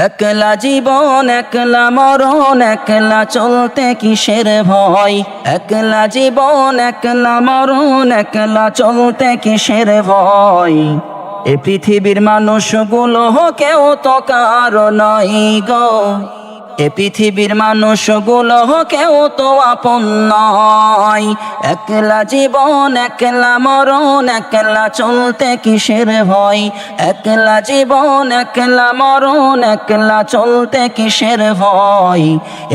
একলা জীবন একলা মরণ, একলা চলতে কিসের ভয়। একলা জীবন একলা মরণ, একলা চলতে কিসের ভয়। এ পৃথিবীর মানুষগুলো কেউ তো কারো নয় গো। এ পৃথিবীর মানুষগুলো কেউ তো আপন নয়। একলা জীবন একলা মরণ, একলা চলতে কিসের ভয়। একলা জীবন একলা মরণ, একলা চলতে কিসের ভয়।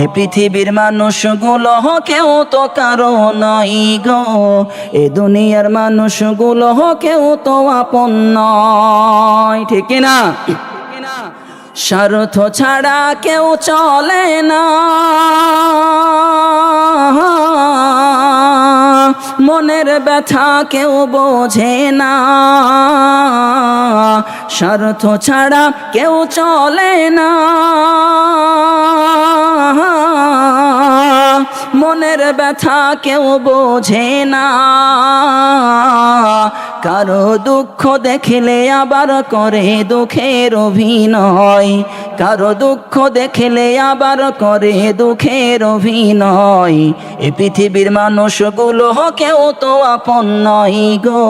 এ পৃথিবীর মানুষগুলো কেউ তো কারো নয় গো। এ দুনিয়ার মানুষগুলো কেউ তো আপন নয়, ঠিক না? স্বার্থ ছাড়া কেউ চলে না, মনের ব্যথা কেউ বোঝে না। স্বার্থ ছাড়া কেউ চলে না, মনের ব্যথা কেউ বোঝে না। কারো দুঃখ দেখলে আবার করে দুঃখের অভিনয়। কারো দুঃখ দেখলে আবার করে দুঃখের অভিনয়। এ পৃথিবীর মানুষগুলো কেউ তো আপন নয় গো।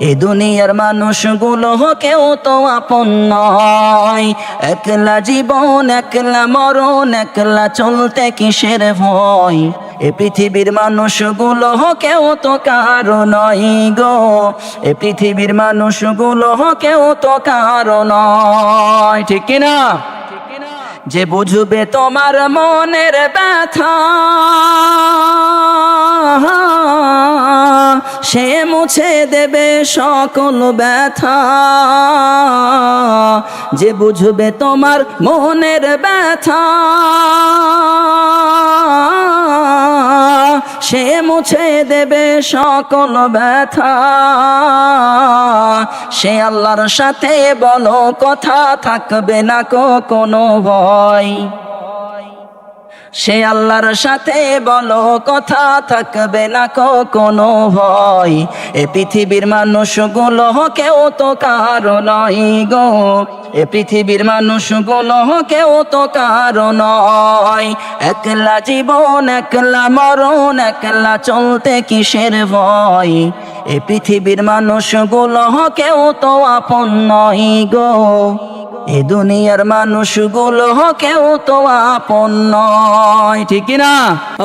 এ দুনিয়ার মানুষগুলো কেউ তো আপন নয়। একলা জীবন একলা মরণ, একলা চলতে কিসের ভয়। এ পৃথিবীর মানুষগুলো কেউ তো কারো নয় গো। এ পৃথিবীর মানুষগুলো কেউ তো কারো নয়, ঠিক না? যে বুঝবে তোমার মনের ব্যথা, সে মুছে দেবে সকল ব্যথা। যে বুঝবে তোমার মনের ব্যথা, সে মুছে দেবে সকল ব্যথা। সে আল্লাহর সাথে বলো কথা, থাকবে না কোনো ভয়। সে আল্লাহর সাথে বলো কথা, থাকবে না কোনো ভয়। এ পৃথিবীর মানুষগুলো কেউ তো কারো নয় গো। এ পৃথিবীর মানুষগুলো কেউ তো কারো নয়। একলা জীবন একলা মরণ, একলা চলতে কিসের ভয়। এ পৃথিবীর মানুষগুলো কেউ তো আপন নয় গো। এ দুনিয়ার মানুষগুলো কেউ তো আপন নয়, ঠিক না?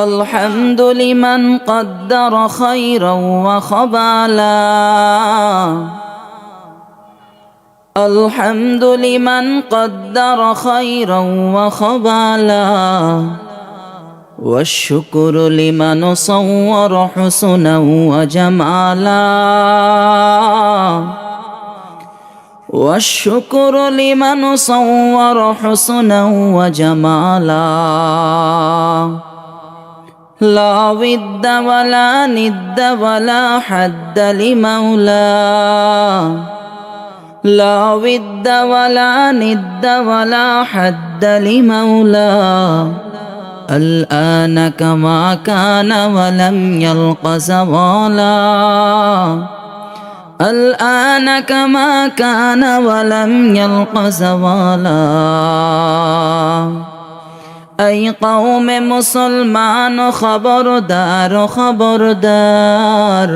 আলহামদুলিমান কদ্দার খায়রাও ওয়া খাবালা। আলহামদুলিমান কদ্দার খায়রাও ওয়া খাবালা। والشكر لمن صور حسنا وجمالا. والشكر لمن صور حسنا وجمالا. لا ود ولا ند ولا حد لمولى. لا ود ولا ند ولا حد لمولى. الآن كما كان ولم يلق زوالا. الآن كما كان ولم يلق زوالا. أي قوم مسلمان خبردار خبردار.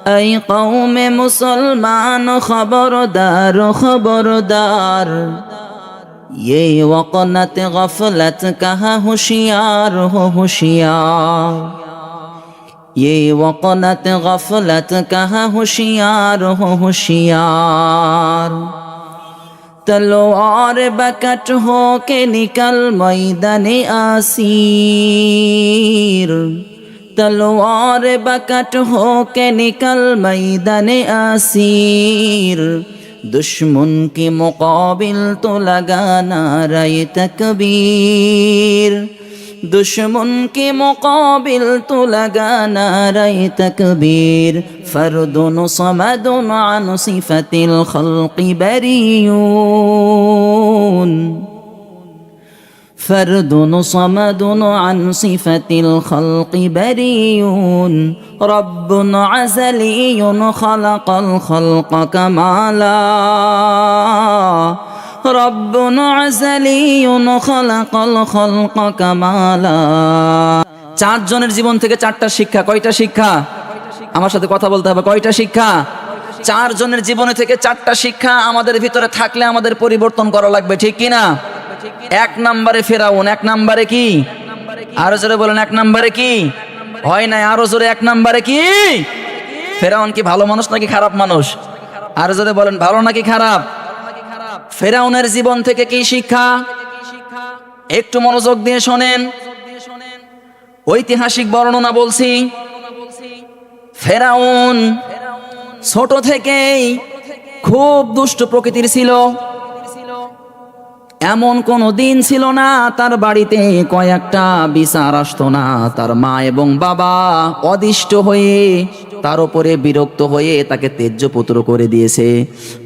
أي قوم مسلمان خبردار خبردار. ये वक़्त गफलत कहा होशियार हो होशियार. ये वक़्त गफलत कहा होशियार हो होशियार. तलवार बकट हो के निकल मैदाने आसीर. तलवार बकट हो के निकल मैदाने आसीर. दुश्मन के मुकाबिल तो लगाना नारे तकबीर. दुश्मन के मुकाबिल तो लगाना नारे तकबीर. फर्दुन समदुन अन सिफतिल खल्क़ि बरीयून. फर्दुन समदुन अन सिफतिल खल्क़ि बरीयून. रब्बुन अज़लियुन खलक़ल खल्क़ कमाला. রব্বুন আযালিয়ুন খালাকাল খালকা কামালা। চারজনের জীবন থেকে চারটা শিক্ষা। কয়টা শিক্ষা? আমার সাথে কথা বলতে হবে। কয়টা শিক্ষা? চারজনের জীবনে থেকে চারটা শিক্ষা আমাদের ভিতরে থাকলে আমাদের পরিবর্তন করা লাগবে, ঠিক কি না? এক নম্বরে ফেরাউন। এক নম্বরে কি? আরো জোরে বলেন, এক নম্বরে কি? হয় নাই, আরো জোরে, এক নম্বরে কি? ফেরাউন কি ভালো মানুষ নাকি খারাপ মানুষ? আরো জোরে বলেন, ভালো নাকি খারাপ? ফেরাউনের জীবন থেকে কি শিক্ষা? একটু মনোযোগ দিয়ে শোনেন, ঐতিহাসিক বর্ণনা বলছি। ফেরাউন ছোট থেকেই খুব দুষ্ট প্রকৃতির ছিল। এমন কোনো দিন ছিল না তার বাড়িতে কয়েকটা বিচার আসতো না। তার মা এবং বাবা অদিষ্ট হয়ে, তার উপরে বিরক্ত হয়ে তাকে তেজ্য পুত্র করে দিয়েছে।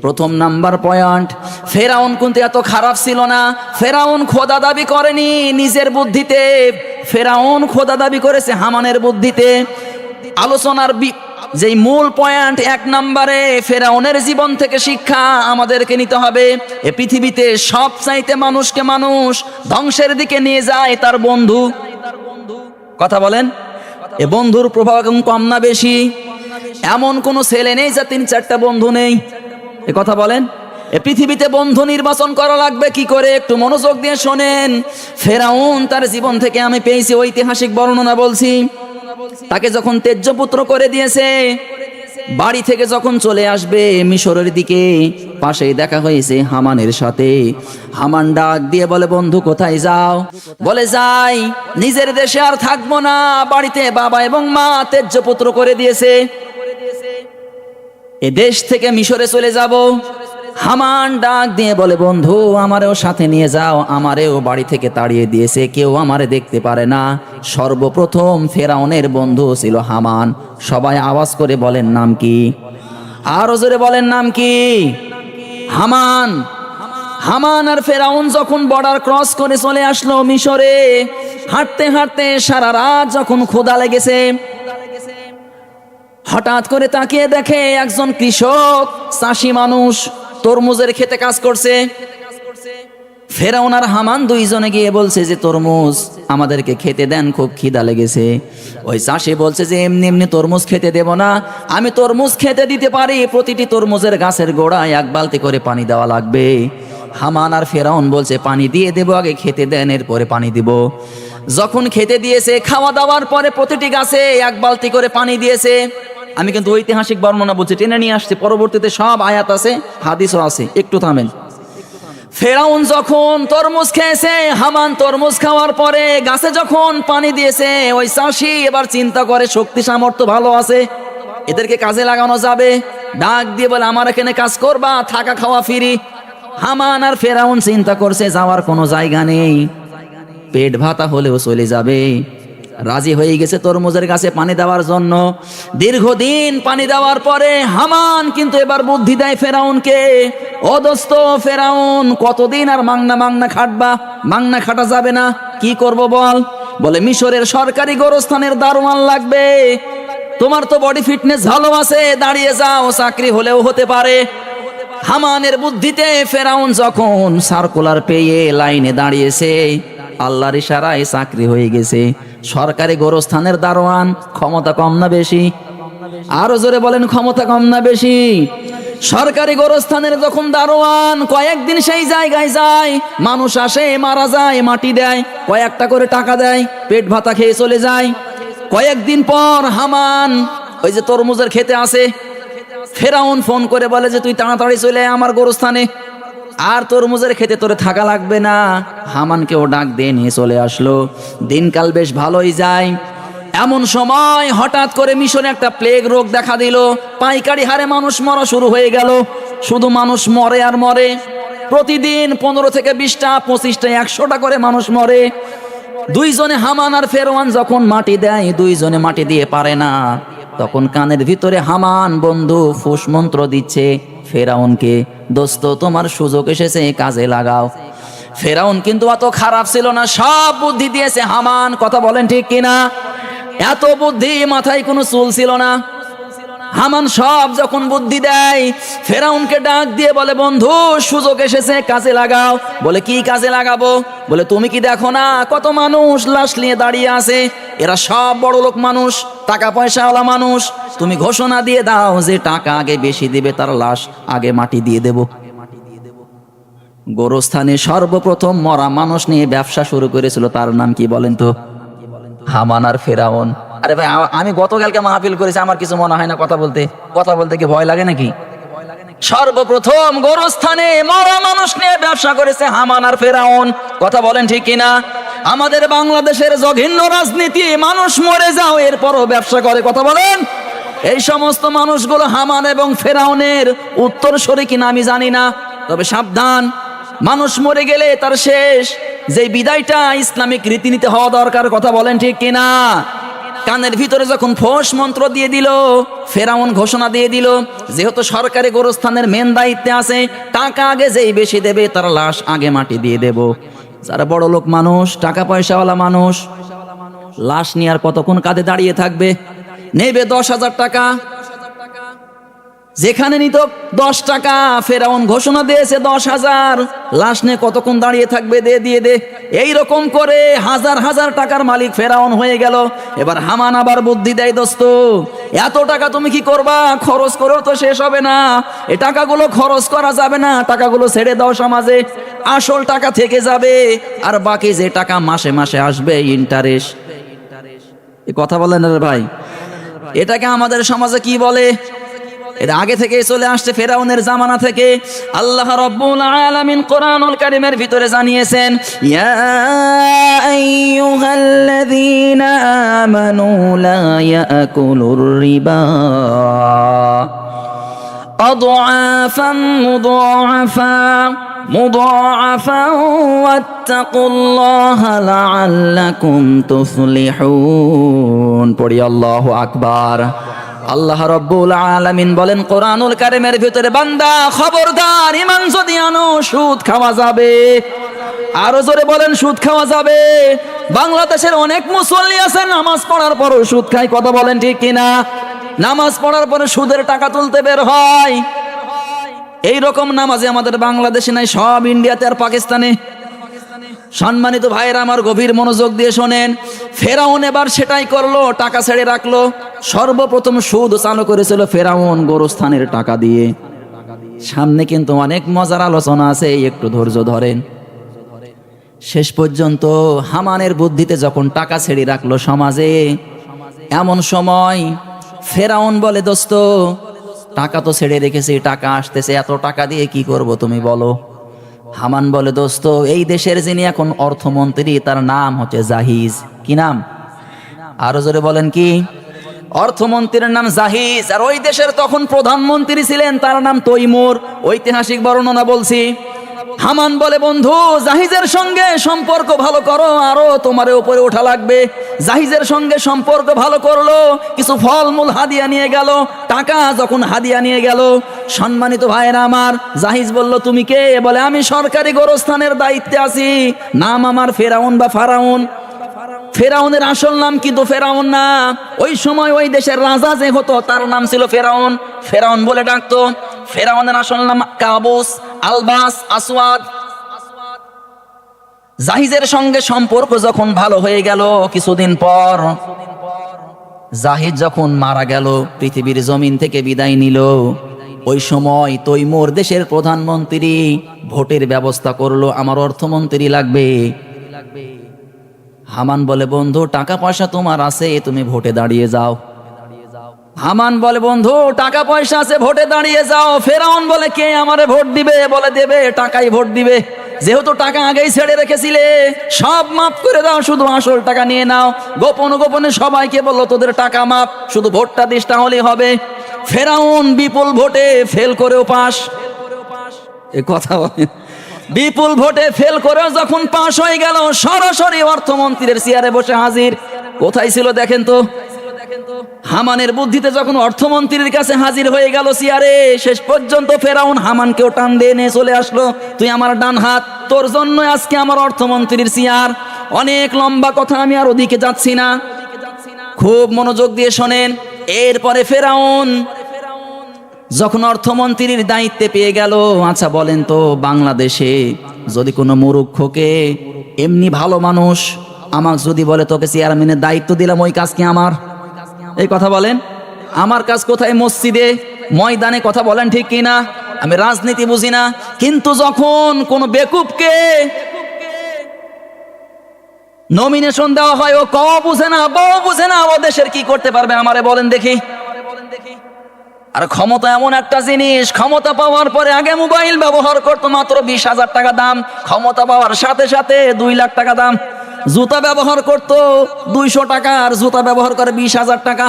প্রথম নাম্বার পয়েন্ট, ফেরাউন কিন্তু এত খারাপ ছিল না। ফেরাউন খোদা দাবি করেনি নিজের বুদ্ধিতে, ফেরাউন খোদা দাবি করেছে হামানের বুদ্ধিতে। আলোচনার যেই মূল পয়েন্ট, এক নম্বরে ফেরাউনের জীবন থেকে শিক্ষা আমাদেরকে নিতে হবে। এ পৃথিবীতে সব চাইতে মানুষকে মানুষ ধ্বংসের দিকে নিয়ে যায় তার বন্ধু। কথা বলেন, এ বন্ধুর প্রভাব কম না বেশি? এমন কোন ছেলে নেই যা 3-4টা বন্ধু নেই। এ কথা বলেন। এ পৃথিবীতে বন্ধু নির্বাচন করা লাগবে কি করে? একটু মনোযোগ দিয়ে শোনেন। ফেরাউন তার জীবন থেকে আমি পেয়েছি ঐতিহাসিক বর্ণনা বলছি। তাকে যখন তেজ্য পুত্র করে দিয়েছে, বাড়ি থেকে যখন চলে আসবে মিশরের দিকে, পাশেই দেখা হয়েছে হামানের সাথে। হামান ডাক দিয়ে বলে, বন্ধু কোথায় যাও? বলে, যাই, নিজের দেশে আর থাকবো না, বাড়িতে বাবা এবং মা তেজ্য পুত্র করে দিয়েছে, এ দেশ থেকে মিশরে চলে যাব। হামান ডাক দিয়ে বলে, বন্ধু আমারেও সাথে নিয়ে যাও, আমারেও বাড়ি থেকে তাড়িয়ে দিয়েছে, কেউ আমারে দেখতে পারে না। সর্বপ্রথম ফেরাউনের বন্ধু ছিল হামান। সবাই আওয়াজ করে বলেন নাম কি? আরো জোরে বলেন নাম কি? হামান। হামান আর ফেরাউন যখন বর্ডার ক্রস করে চলে আসলো মিশরে, হাঁটতে হাঁটতে সারা রাত যখন ক্ষুধা লেগেছে, হঠাৎ করে তাকিয়ে দেখে একজন কৃষক চাষি মানুষ তরমুজের খেতে কাজ করছে। ফেরাউন আর হামান দুইজনে গিয়ে বলছে যে, তরমুজ আমাদেরকে খেতে দেন, খুব খিদা লেগেছে। ওই চাষি বলছে যে, এমনি এমনি তরমুজ খেতে দেব না, আমি তরমুজ খেতে দিতে পারি, প্রতিটি তরমুজের গাছের গোড়ায় 1 বালতি করে পানি দেওয়া লাগবে। হামান আর ফেরাউন বলছে, পানি দিয়ে দেব, আগে খেতে দেন, এরপরে পানি দিব। যখন খেতে দিয়েছে, খাওয়া দাওয়ার পরে প্রতিটি গাছে 1 বালতি করে পানি দিয়েছে। আমি কিন্তু ঐতিহাসিক বর্ণনা বলছি, টেনে নিয়ে আসছি, পরবর্তীতে সব আয়াত আছে, হাদিসও আছে, একটু থামেন। ফেরাউন যখন তরমুজ খেয়েছে, হামান তরমুজ খাওয়ার পরে গাছে যখন পানি দিয়েছে, ওই চাষি এবার চিন্তা করে শক্তি সামর্থ্য ভালো আছে, এদেরকে কাজে লাগানো যাবে। ডাক দিয়ে বলে, আমার এখানে কাজ করবা, থাকা খাওয়া ফ্রি। হামান আর ফেরাউন চিন্তা করছে যাওয়ার কোনো জায়গা নেই, পেট ভাতা হলেও চলে যাবে। রাজি হয়ে গেছে তরমুজের গাছে পানি দেওয়ার জন্য। দীর্ঘদিন পানি দেওয়ার পরে হামান কিন্তু এবার বুদ্ধি দেয় ফেরাউনকে, ও দোস্ত ফেরাউন, কতদিন আর মাংনা খাটবা? মাংনা খাটা যাবে না, কি করব বল? বলে, মিশরের সরকারি গোরস্থানের দারোয়ান লাগবে, তোমার তো বডি ফিটনেস ভালো আছে, দাঁড়িয়ে যাও, চাকরি হলেও হতে পারে। হামানের বুদ্ধিতে ফেরাউন যখন সার্কুলার পেয়ে লাইনে দাঁড়িয়েছে, আল্লাহর ইশারায় চাকরি হয়ে গেছে সরকারি গোরস্থানের দারোয়ান। ক্ষমতা কম না বেশি? আরো জোরে বলেন, ক্ষমতা কম না বেশি? সরকারি গোরস্থানের যখন দারোয়ান, কয়েকদিন সেই জায়গায় যায়, মানুষ আসে, মারা যায়, মাটি দেয়, কয়েকটা করে টাকা দেয়, পেট ভাতা খেয়ে চলে যায়। কয়েকদিন পর হামান ওই যে তরমুজের খেতে আসে, ফেরাউন ফোন করে বলে যে, তুই তাড়াতাড়ি চলে আয় আমার গোরস্থানে, আর তরমুজের খেতে তোরে থাকা লাগবে না। হামানকেও ডাক দিয়ে নিয়ে চলে আসলো। দিনকাল বেশ ভালোই যায়। এমন সময় হঠাৎ করে মিশরে একটা প্লেগ রোগ দেখা দিল, পাইকারি হারে মানুষ মরা শুরু হয়ে গেল। শুধু মানুষ মরে আর মরে, প্রতিদিন 15 থেকে 20টা, 25টা, 100টা করে মানুষ মরে। দুইজনে হামান আর ফেরাউন যখন মাটি দেয়, দুইজনে মাটি দিয়ে পারে না। তখন কানের ভিতরে হামান বন্ধু ফুস মন্ত্র দিচ্ছে ফেরাউনকে, দোস্ত তোমার সুযোগ এসেছে, কাজে লাগাও। ফেরাউন কিন্তু অত খারাপ ছিল না, সব বুদ্ধি দিয়েছে হামান। কথা বলেন ঠিক কিনা? এত বুদ্ধি, মাথায় কোনো চুল ছিল না। হামান সব যখন বুদ্ধি দেয়, ফেরাউনকে ডাক দিয়ে বলে, বন্ধু সুযোগ এসেছে, কাজে লাগাও। বলে কি কাজে লাগাবো? বলে তুমি কি দেখো না কত মানুষ লাশ নিয়ে দাঁড়িয়ে আছে, এরা সব বড় লোক মানুষ, টাকা পয়সাওয়ালা মানুষ। তুমি ঘোষণা দিয়ে দাও যে টাকা আগে বেশি দিবে তার লাশ আগে মাটি দিয়ে দেব। গোরস্থানে সর্বপ্রথম মরা মানুষ নিয়ে ব্যবসা শুরু করেছিল, তার নাম কি বলেন তো? হামান আর ফেরাউন। আরে ভাই, আমি গতকালকে মাহফিল করেছি, আমার কিছু মনে হয় না কথা বলতে কি ভয় লাগে নাকি? সর্বপ্রথম গোরস্থানে মরা মানুষ নিয়ে ব্যবসা করেছে হামান আর ফেরাউন। কথা বলেন ঠিক কিনা? আমাদের বাংলাদেশের জঘন্য রাজনীতি, মানুষ মরে যাও এরপরও ব্যবসা করে। কথা বলেন। এই সমস্ত মানুষগুলো হামান এবং ফেরাউনের উত্তরসূরি কিনা আমি জানি না, তবে সাবধান, মানুষ মরে গেলে তার শেষ যে বিদায়টা ইসলামিক রীতিনীতি হওয়া দরকার। কথা বলেন ঠিক কিনা? কানের ভিতরে যখন ফোঁস মন্ত্র দিয়ে দিল, ফেরাউন ঘোষণা দিয়ে দিল, যেহেতু সরকারি গোরস্থানের মেন দায়িত্বে আছে, টাকা আগে যেই বেশি দেবে তার লাশ আগে মাটি দিয়ে দেব। যারা বড় লোক মানুষ, টাকা পয়সাওয়ালা মানুষ, লাশ নিয়ে আর কতক্ষণ কাঁধে দাঁড়িয়ে থাকবে? নেবে 10,000 টাকা, যেখানে নিত 10 টাকা, ফেরাউন ঘোষণা দিয়েছে 10,000, লাশ নিয়ে কতক্ষণ দাঁড়িয়ে থাকবে? দিয়ে দে। এইরকম করে হাজার হাজার টাকার মালিক ফেরাউন হয়ে গেল। এবার হামান আবার বুদ্ধি দেয়, দোস্ত এত টাকা তুমি কি করবা? খরচ করেও তো শেষ হবে না, এ টাকাগুলো খরচ করা যাবে না, টাকাগুলো ছেড়ে দাও সমাজে, আসল টাকা থেকে যাবে, আর বাকি যে টাকা মাসে মাসে আসবে ইন্টারেস্ট। এ কথা বলেন রে ভাই, এটাকে আমাদের সমাজে কি বলে? এটা আগে থেকে চলে আসছে ফেরাউনের জামানা থেকে। আল্লাহ রাব্বুল আলামিন কোরআনুল কারীমের ভিতরে জানিয়েছেন, ইয়া আইয়ুহাল্লাযীনা আমানু লা ইয়াকুলুর রিবা আদআফান মুদাআফা ওয়াত্তাকুল্লাহা লাআল্লাকুম তুফলিহুন। পড়ি আল্লাহু আকবার। আল্লাহ রাব্বুল আলামিন বলেন কোরআনুল কারীমের ভিতরে, বান্দা খবরদার, ঈমান যদি আনো সুদ খাওয়া যাবে। আরো জোরে বলেন, সুদ খাওয়া যাবে। বাংলাদেশের অনেক মুসল্লি আছেন নামাজ পড়ার পরও সুদ খায়। কথা বলেন ঠিক কিনা? নামাজ পড়ার পরে সুদের টাকা তুলতে বের হয়। এই রকম নামাজে আমাদের বাংলাদেশে নাই, সব ইন্ডিয়াতে আর পাকিস্তানে। সম্মানিত ভাইরা আমার, গভীর মনোযোগ দিয়ে শোনেন, ফেরাউন এবার সেটাই করলো, টাকা ছেড়ে রাখলো। সর্বপ্রথম সুদ চালু করেছিল ফেরাউন গোরস্থানের টাকা দিয়ে। সামনে কিন্তু অনেক মজার আলোচনা আছে, একটু ধৈর্য ধরেন। শেষ পর্যন্ত হামানের বুদ্ধিতে যখন টাকা ছেড়ে রাখলো সমাজে, এমন সময় ফেরাউন বলে, দোস্ত টাকা তো ছেড়ে রেখেছি, টাকা আসতেছে, এত টাকা দিয়ে কি করব তুমি বলো? হামান বলে, দোস্ত এই দেশের যিনি এখন অর্থমন্ত্রী তার নাম হচ্ছে জাহিজ। কি নাম? আরো জোরে বলেন কি? অর্থমন্ত্রীর নাম জাহিজ। আর ওই দেশের তখন প্রধানমন্ত্রী ছিলেন, তার নাম তৈমুর। ঐতিহাসিক বর্ণনা বলছি। হামান বলে, বন্ধু জাহিজের সঙ্গে সম্পর্ক ভালো করো, আরো তোমার উপরে ওঠা লাগবে। জাহিজের সঙ্গে সম্পর্ক ভালো করলো, কিছু ফলমূল হাদিয়া নিয়ে গেল। টাকা যখন হাদিয়া নিয়ে গেল, সম্মানিত ভাইরা আমার, জাহিজ বলল, তুমি কে? বলে, আমি সরকারি গোরস্থানের দায়িত্বে আছি, নাম আমার ফেরাউন বা ফারাউন। ফেরাউনের আসল নাম কিন্তু ফেরাউন না। ওই সময় ওই দেশের রাজা যে হতো তার নাম ছিল ফেরাউন, ফেরাউন বলে ডাকতো। ফেরাউনের আসল নাম কাবুস, আলবাস, আসওয়াদ। জাহিজের সঙ্গে সম্পর্ক যখন ভালো হয়ে গেল, কিছুদিন পর জাহিজ যখন মারা গেল, পৃথিবীর জমিন থেকে বিদায় নিল, ওই সময় তৈমুর দেশের প্রধানমন্ত্রী ভোটের ব্যবস্থা করলো, আমার অর্থমন্ত্রী লাগবে। হামান বলে, বন্ধু টাকা পয়সা তোমার আছে, তুমি ভোটে দাঁড়িয়ে যাও। হামান বলে, বন্ধু টাকা পয়সা আছে, ভোটে দাঁড়িয়ে যাও। ফেরাউন বলে, কে আমারে ভোট দিবে? বলে, দেবে, টাকাই ভোট দিবে। যেহেতু টাকা আগেই ছেড়ে রেখেছিলে, সব মাফ করে দাও, শুধু আসল টাকা নিয়ে নাও। গোপনে গোপনে সবাইকে বললো, তোদের টাকা মাফ, শুধু ভোটটা দিস, তাহলেই হবে। ফেরাউন বিপুল ভোটে ফেল করেও পাস। এ কথা বলে, বিপুল ভোটে ফেল করেও যখন পাশ হয়ে গেল, সরাসরি অর্থমন্ত্রীর চেয়ারে বসে হাজির। কোথায় ছিল দেখেন তো? হামানের বুদ্ধিতে যখন অর্থমন্ত্রীর কাছে হাজির হয়ে গেল চেয়ারে, শেষ পর্যন্ত ফেরাউন হামানকেও টান দিয়ে নিয়ে চলে আসলো, তুই আমার ডান হাত, তোর জন্য আজকে আমার অর্থমন্ত্রীর চেয়ার। অনেক লম্বা কথা, আমি আর ওদিকে যাচ্ছি না, খুব মনোযোগ দিয়ে শোনেন। এরপরে ফেরাউন যখন অর্থমন্ত্রীর দায়িত্বে পেয়ে গেল, আচ্ছা বলেন তো বাংলাদেশে যদি কোনো মূর্খকে এমনি ভালো মানুষ আমাকে যদি বলে তোকে চেয়ারম্যানের দায়িত্ব দিলাম, ওই কাজ কি আমার? এই কথা বলেন, আমার কাজ কোথায়? মসজিদে ময়দানে, কথা বলেন ঠিক কিনা? আমি রাজনীতি বুঝি না, কিন্তু যখন কোনো বেকুবকে নমিনেশন দেওয়া হয়, ও ক বুঝে না, ব বুঝে না, ও দেশের কি করতে পারবে আমারে বলেন দেখি? আর ক্ষমতা এমন একটা জিনিস, ক্ষমতা পাওয়ার পরে আগে মোবাইল ব্যবহার করতো মাত্র 20,000 টাকা দাম, ক্ষমতা পাওয়ার সাথে সাথে 2 লাখ টাকা দাম। জুতা ব্যবহার করতো 200 টাকা, আর জুতা ব্যবহার করে 20,000 টাকা।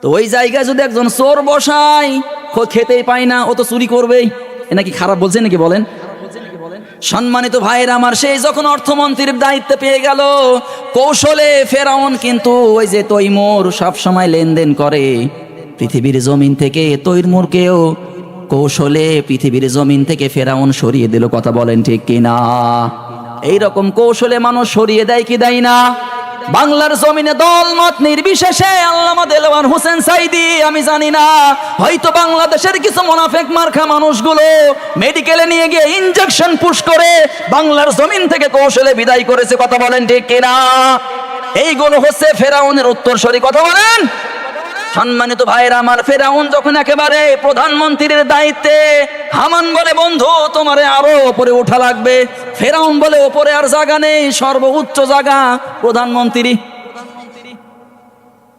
তো ওই জায়গায় যদি একজন চোর বসায়, খেতেই পায় না, ও তো চুরি করবেই। এ নাকি খারাপ বলছে নাকি বলেন? সম্মানিত ভাইয়ের আমার, সেই যখন অর্থমন্ত্রীর দায়িত্ব পেয়ে গেল, কৌশলে ফেরাউন কিন্তু ওই যে তৈমুর সব সময় লেনদেন করে পৃথিবীর জমিন থেকে, তৈমুরকেও কৌশলে পৃথিবীর জমিন থেকে ফেরাউন সরিয়ে দিল। কথা বলেন ঠিক কিনা? এইরকম কৌশলে মানুষ সরিয়ে দেয় কি দেয় না? বাংলার জমিনে দলমত নির্বিশেষে আল্লামা দেলোয়ার হোসেন সাইদি, আমি জানি না, হয়তো বাংলাদেশের কিছু মুনাফিক মার্কা মানুষগুলো মেডিকেলে নিয়ে গিয়ে ইনজেকশন পুশ করে বাংলার জমিন থেকে কৌশলে বিদায় করেছে। কথা বলেন ঠিক কিনা? এইগুলো হচ্ছে ফেরাউনের উত্তরসূরি। কথা বলেন। সম্মানিত ভাইরা আমার, ফেরাউন যখন একেবারে প্রধানমন্ত্রীর দায়িত্বে, হামান বলে বন্ধু তোমারে আরো উপরে ওঠা লাগবে। ফেরাউন বলে উপরে আর জায়গা নেই, সর্বোচ্চ জায়গা প্রধানমন্ত্রী।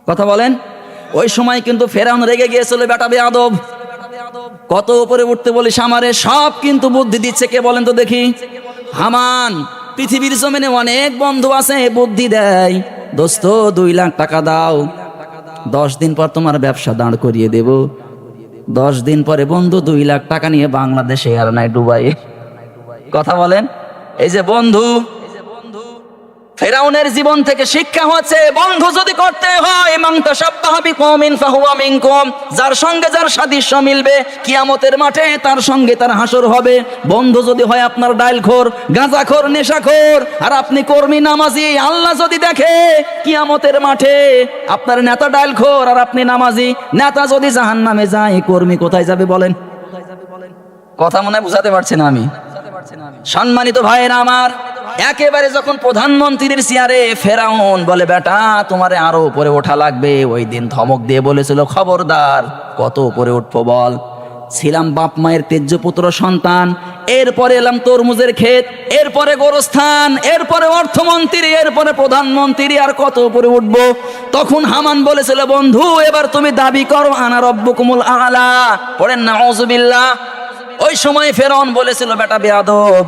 কথা বলেন। ওই সময় কিন্তু ফেরাউন রেগে গিয়েছিল, বেটা বেয়াদব, কত উপরে উঠতে বলিস আমারে। সব কিন্তু বুদ্ধি দিচ্ছে কে বলেন তো দেখি? হামান। পৃথিবীর জমিনে অনেক বন্ধু আছে, বুদ্ধি দেয়, দোস্ত 2 লাখ টাকা দাও, 10 দিন পর তোমার ব্যবসা দাঁড় করিয়ে দেব। 10 দিন পরে বন্ধু 2 লাখ টাকা নিয়ে বাংলাদেশে আর নাই দুবাইয়ে। কথা বলেন। এই যে বন্ধু, ফেরাউনের জীবন থেকে শিক্ষা হচ্ছে, বন্ধু যদি করতে হয়, মান তাশাব্বাহা বিকওমিন ফাহুয়া মিনকুম, যার সঙ্গে যার সাদৃশ্য মিলবে কিয়ামতের মাঠে তার সঙ্গে তার হাসর হবে। বন্ধু যদি হয় আপনার ডাইলখোর, গাঁজাখোর, নেশাখোর, আর আপনি কর্মী নামাজি, আল্লাহ যদি দেখে কিয়ামতের মাঠে আপনার নেতা ডাইলখোর আর আপনি নামাজি, নেতা যদি জাহান্নামে যায়, কর্মী কোথায় যাবে বলেন? কথা মনে বুঝাতে পারছি না আমি? সম্মানিত ভাইয়েরা আমার, একেবারে যখন প্রধানমন্ত্রীর চেয়ারে, ফেরাউন বলে বেটা তোমারে আরো উপরে ওঠা লাগবে। ওই দিন ধমক দিয়ে বলেছিল, খবরদার, কত উপরে উঠবো বল? ছিলাম বাপ মায়ের তেজ্য পুত্র সন্তান, এরপরে এলাম তরমুজের ক্ষেত, এরপরে গোরস্থান, এরপরে অর্থমন্ত্রী, এরপরে প্রধানমন্ত্রী, আর কত উপরে উঠবো? তখন হামান বলেছিল, বন্ধু এবার তুমি দাবি করো আনা রব্বুকুমুল আলা, পড়েন নাউযুবিল্লাহ। ওই সময় ফেরাউন বলেছিল, বেটা বেয়াদব,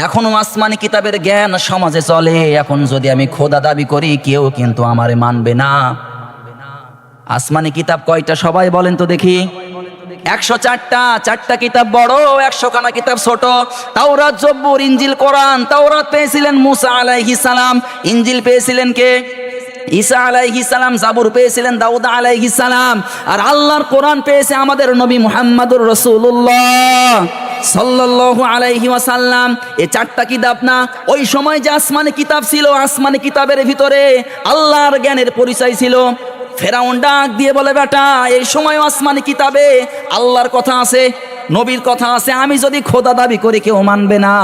এখনো আসমানি কিতাবের জ্ঞান সমাজে চলে, এখন যদি আমি খোদা দাবি করি কেউ কিন্তু আমারে মানবে না। আসমানি কিতাব কয়টা সবাই বলেন তো দেখি? 104টা। 4টা কিতাব বড়, 100 খানা কিতাব ছোট। তাওরাত, জব্বুর, ইনজিল, কোরআন। তাওরাত পেয়েছিলেন মুসা আলাইহিস সালাম, ইনজিল পেয়েছিলেন কে? ঈসা আলাইহিস সালাম, জাবুর পেয়েছিলেন দাউদ আলাইহিস সালাম, আর আল্লাহর কোরআন পেয়েছে আমাদের নবী মুহাম্মদুর রাসূলুল্লাহ সাল্লাল্লাহু আলাইহি ওয়াসাল্লাম। এই 4টা কিতাব না, ওই সময় যে আসমানি কিতাব ছিল, আসমানি কিতাবের ভিতরে আল্লাহর জ্ঞানের পরিচয় ছিল। ফেরাউন ডাক দিয়ে বলে, বেটা এই সময় আসমানি কিতাবে আল্লাহর কথা আছে, নবীর কথা আছে, আমি যদি খোদা দাবি করি কেউ মানবে না।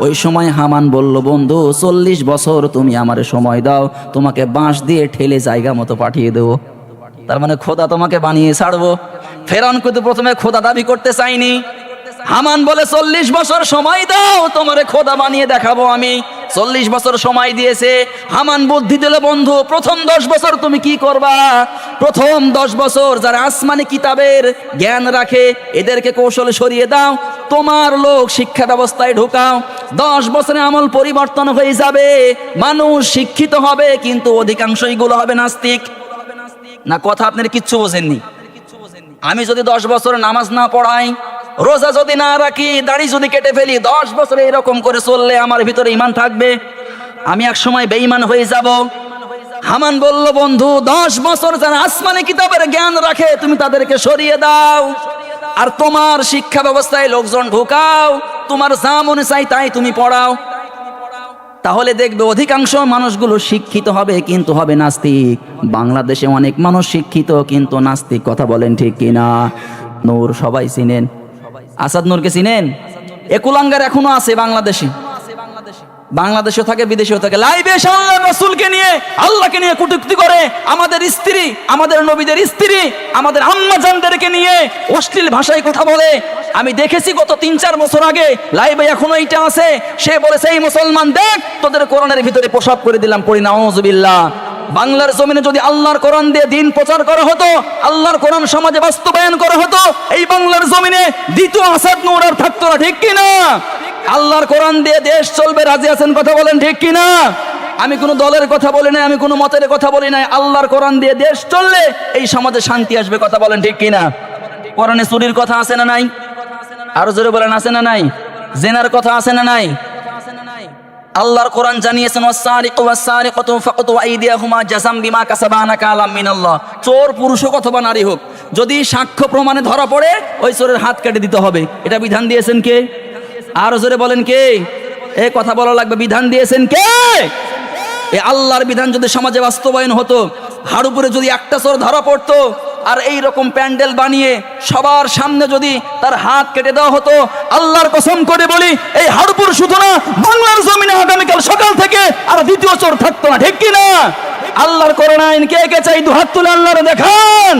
ওই সময় হামান বলল, বন্ধু 40 বছর তুমি আমারে সময় দাও, তোমাকে বাঁশ দিয়ে ঠেলে জায়গা মতো পাঠিয়ে দেবো। তার মানে খোদা তোমাকে বানিয়ে ছাড়বো। ফেরাউন কিন্তু প্রথমে খোদা দাবি করতে চাইনি। হামান বলে 40 বছর সময় দাও, তোমারে খোদা বানিয়ে দেখাবো আমি। 40 বছর সময় দিয়েছে। হামান বুদ্ধি দিল, বন্ধু প্রথম 10 বছর তুমি কি করবা? প্রথম 10 বছর যারা আসমানি কিতাবের জ্ঞান রাখে এদেরকে কৌশলে সরিয়ে দাও, তোমার লোক শিক্ষা ব্যবস্থায় ঢোকাও। 10 বছরে আমল পরিবর্তন হয়ে যাবে, মানুষ শিক্ষিত হবে, কিন্তু অধিকাংশই গুলো হবে নাস্তিক। না কথা আপনার কিচ্ছু বোঝেননি? আমি যদি 10 বছর নামাজ না পড়াই, রোজা যদি না রাখি, দাড়ি যদি কেটে ফেলি, 10 বছরে এরকম করে চললে আমার ভিতরে ঈমান থাকবে? আমি এক সময় বেঈমান হয়ে যাব। হামান বলল, বন্ধু 10 বছর যারা আসমানি কিতাবের জ্ঞান রাখে তুমি তাদেরকে সরিয়ে দাও, আর তোমার শিক্ষা ব্যবস্থায় লোকজন ঢোকাও, তোমার যা মনে চাই তাই তুমি পড়াও। তাহলে দেখবে অধিকাংশ মানুষগুলো শিক্ষিত হবে কিন্তু হবে নাস্তিক। বাংলাদেশে অনেক মানুষ শিক্ষিত কিন্তু নাস্তিক, কথা বলেন ঠিক কিনা? নূর সবাই চিনেন, আসাদ নূরকে চিনেন? এ কুলাঙ্গার এখনো আছে বাংলাদেশে, বাংলাদেশেও থাকে বিদেশেও থাকে। লাইভে এসে আল্লাহ রাসূলকে নিয়ে আল্লাহকে নিয়ে কটূক্তি করে, আমাদের স্ত্রী, আমাদের নবীদের স্ত্রী, আমাদের আম্মা জানদেরকে নিয়ে অশ্লীল ভাষায় কথা বলে। আমি দেখেছি গত 3-4 বছর আগে লাইভে, এখনো এইটা আছে। সে বলেছে, এই মুসলমান দেখ তোদের কোরআনের ভিতরে প্রসাব করে দিলাম, পড়ি নাউযুবিল্লাহ। বাংলার জমিনে যদি আল্লাহর কোরআন দিয়ে দিন প্রচার করা হতো, আল্লাহর কোরআন সমাজে বাস্তবায়ন করা হতো, এই বাংলার জমিনে দ্বিতীয় আসাদ নূর আর থাকতো না, ঠিক কিনা? আল্লাহর কোরআন দিয়ে দেশ চলবে, রাজি আছেন? কথা বলেন ঠিক কিনা? আমি কোনো দলের কথা বলি নাই, আমি কোনো মতের কথা বলি নাই। আল্লাহর কোরআন দিয়ে দেশ চললে এই সমাজে শান্তি আসবে, কথা বলেন ঠিক কিনা? কোরআনে চুরির কথা আছে না নাই? আরো জোরে বলেন, আছে না নাই? জেনার কথা আছে না নাই? আল্লাহর কোরআন জানিয়েছেন, ওয়াস-সারিকু ওয়াস-সারিকাতু ফাকতু আইদিয়াহুমা জাযাম বিমা কাসাবা নাকালাম মিনাল্লাহ। চোর পুরুষ হোক অথবা নারী হোক, যদি সাক্ষ্য প্রমাণে ধরা পড়ে ওই চোরের হাত কেটে দিতে হবে। এটা বিধান দিয়েছেন কে? আরো জোরে বলেন কে? এ কথা বলা লাগবে, বিধান দিয়েছেন কে? এই আল্লাহর বিধান যদি সমাজে বাস্তবায়ন হতো, হাড়ুপুরে যদি একটা চোর ধরা পড়তো আর এই রকম প্যান্ডেল বানিয়ে সবার সামনে যদি তার হাত কেটে দেওয়া হতো, আল্লাহর কসম করে বলি এই হাড়ুপুর শুধু না, বাংলার জমিনে আগামীকাল সকাল থেকে আর দ্বিতীয় চোর থাকতো না, ঠিক কিনা? আল্লাহর কোরআন আইন কে কে চাই? দুহাত তুলে আল্লাহর দেখান।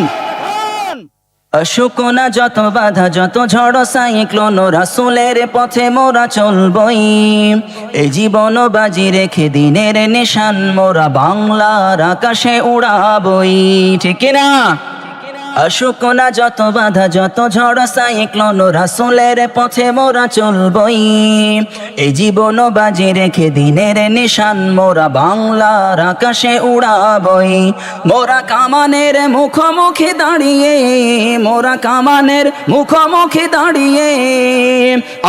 শুকনা যত বাধা, যত ঝড় সাইক্লোন, রাসূলের পথে মোরা চলবই। এই জীবন বাজি রেখে দিনের নিশান মোরা বাংলার আকাশে উড়াবই, ঠিক না? শুকনা যত বাধা, যত ঝড় সাইক্লোন, রাসূলের পথে মোরা চলবই। এই জীবন বাজি রেখে দিনের নিশান মোরা বাংলার আকাশে উড়াবই। মোরা কামানের মুখোমুখি দাঁড়িয়ে, মোরা কামানের মুখোমুখি দাঁড়িয়ে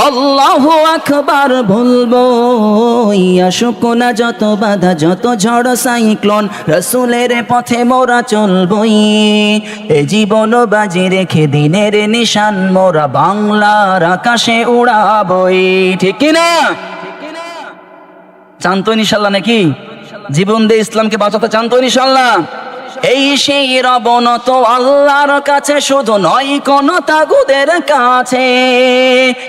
আল্লাহু আকবার বলবো। শুকনা যত বাধা, যত ঝড় সাইক্লোন, রাসূলের পথে মোরা চলবই। এই জীবন বাজি রেখে দিনের নিশান মোরা বাংলার আকাশে উড়াবই, ঠিক কিনা? চান তো ইনশাল্লাহ নাকি? জীবন দিয়ে ইসলামকে বাঁচাতে চান তো ইনশাল্লাহ? এই সেই রবনত আল্লাহর কাছে, শুধু নয় কোন তাগুদের কাছে।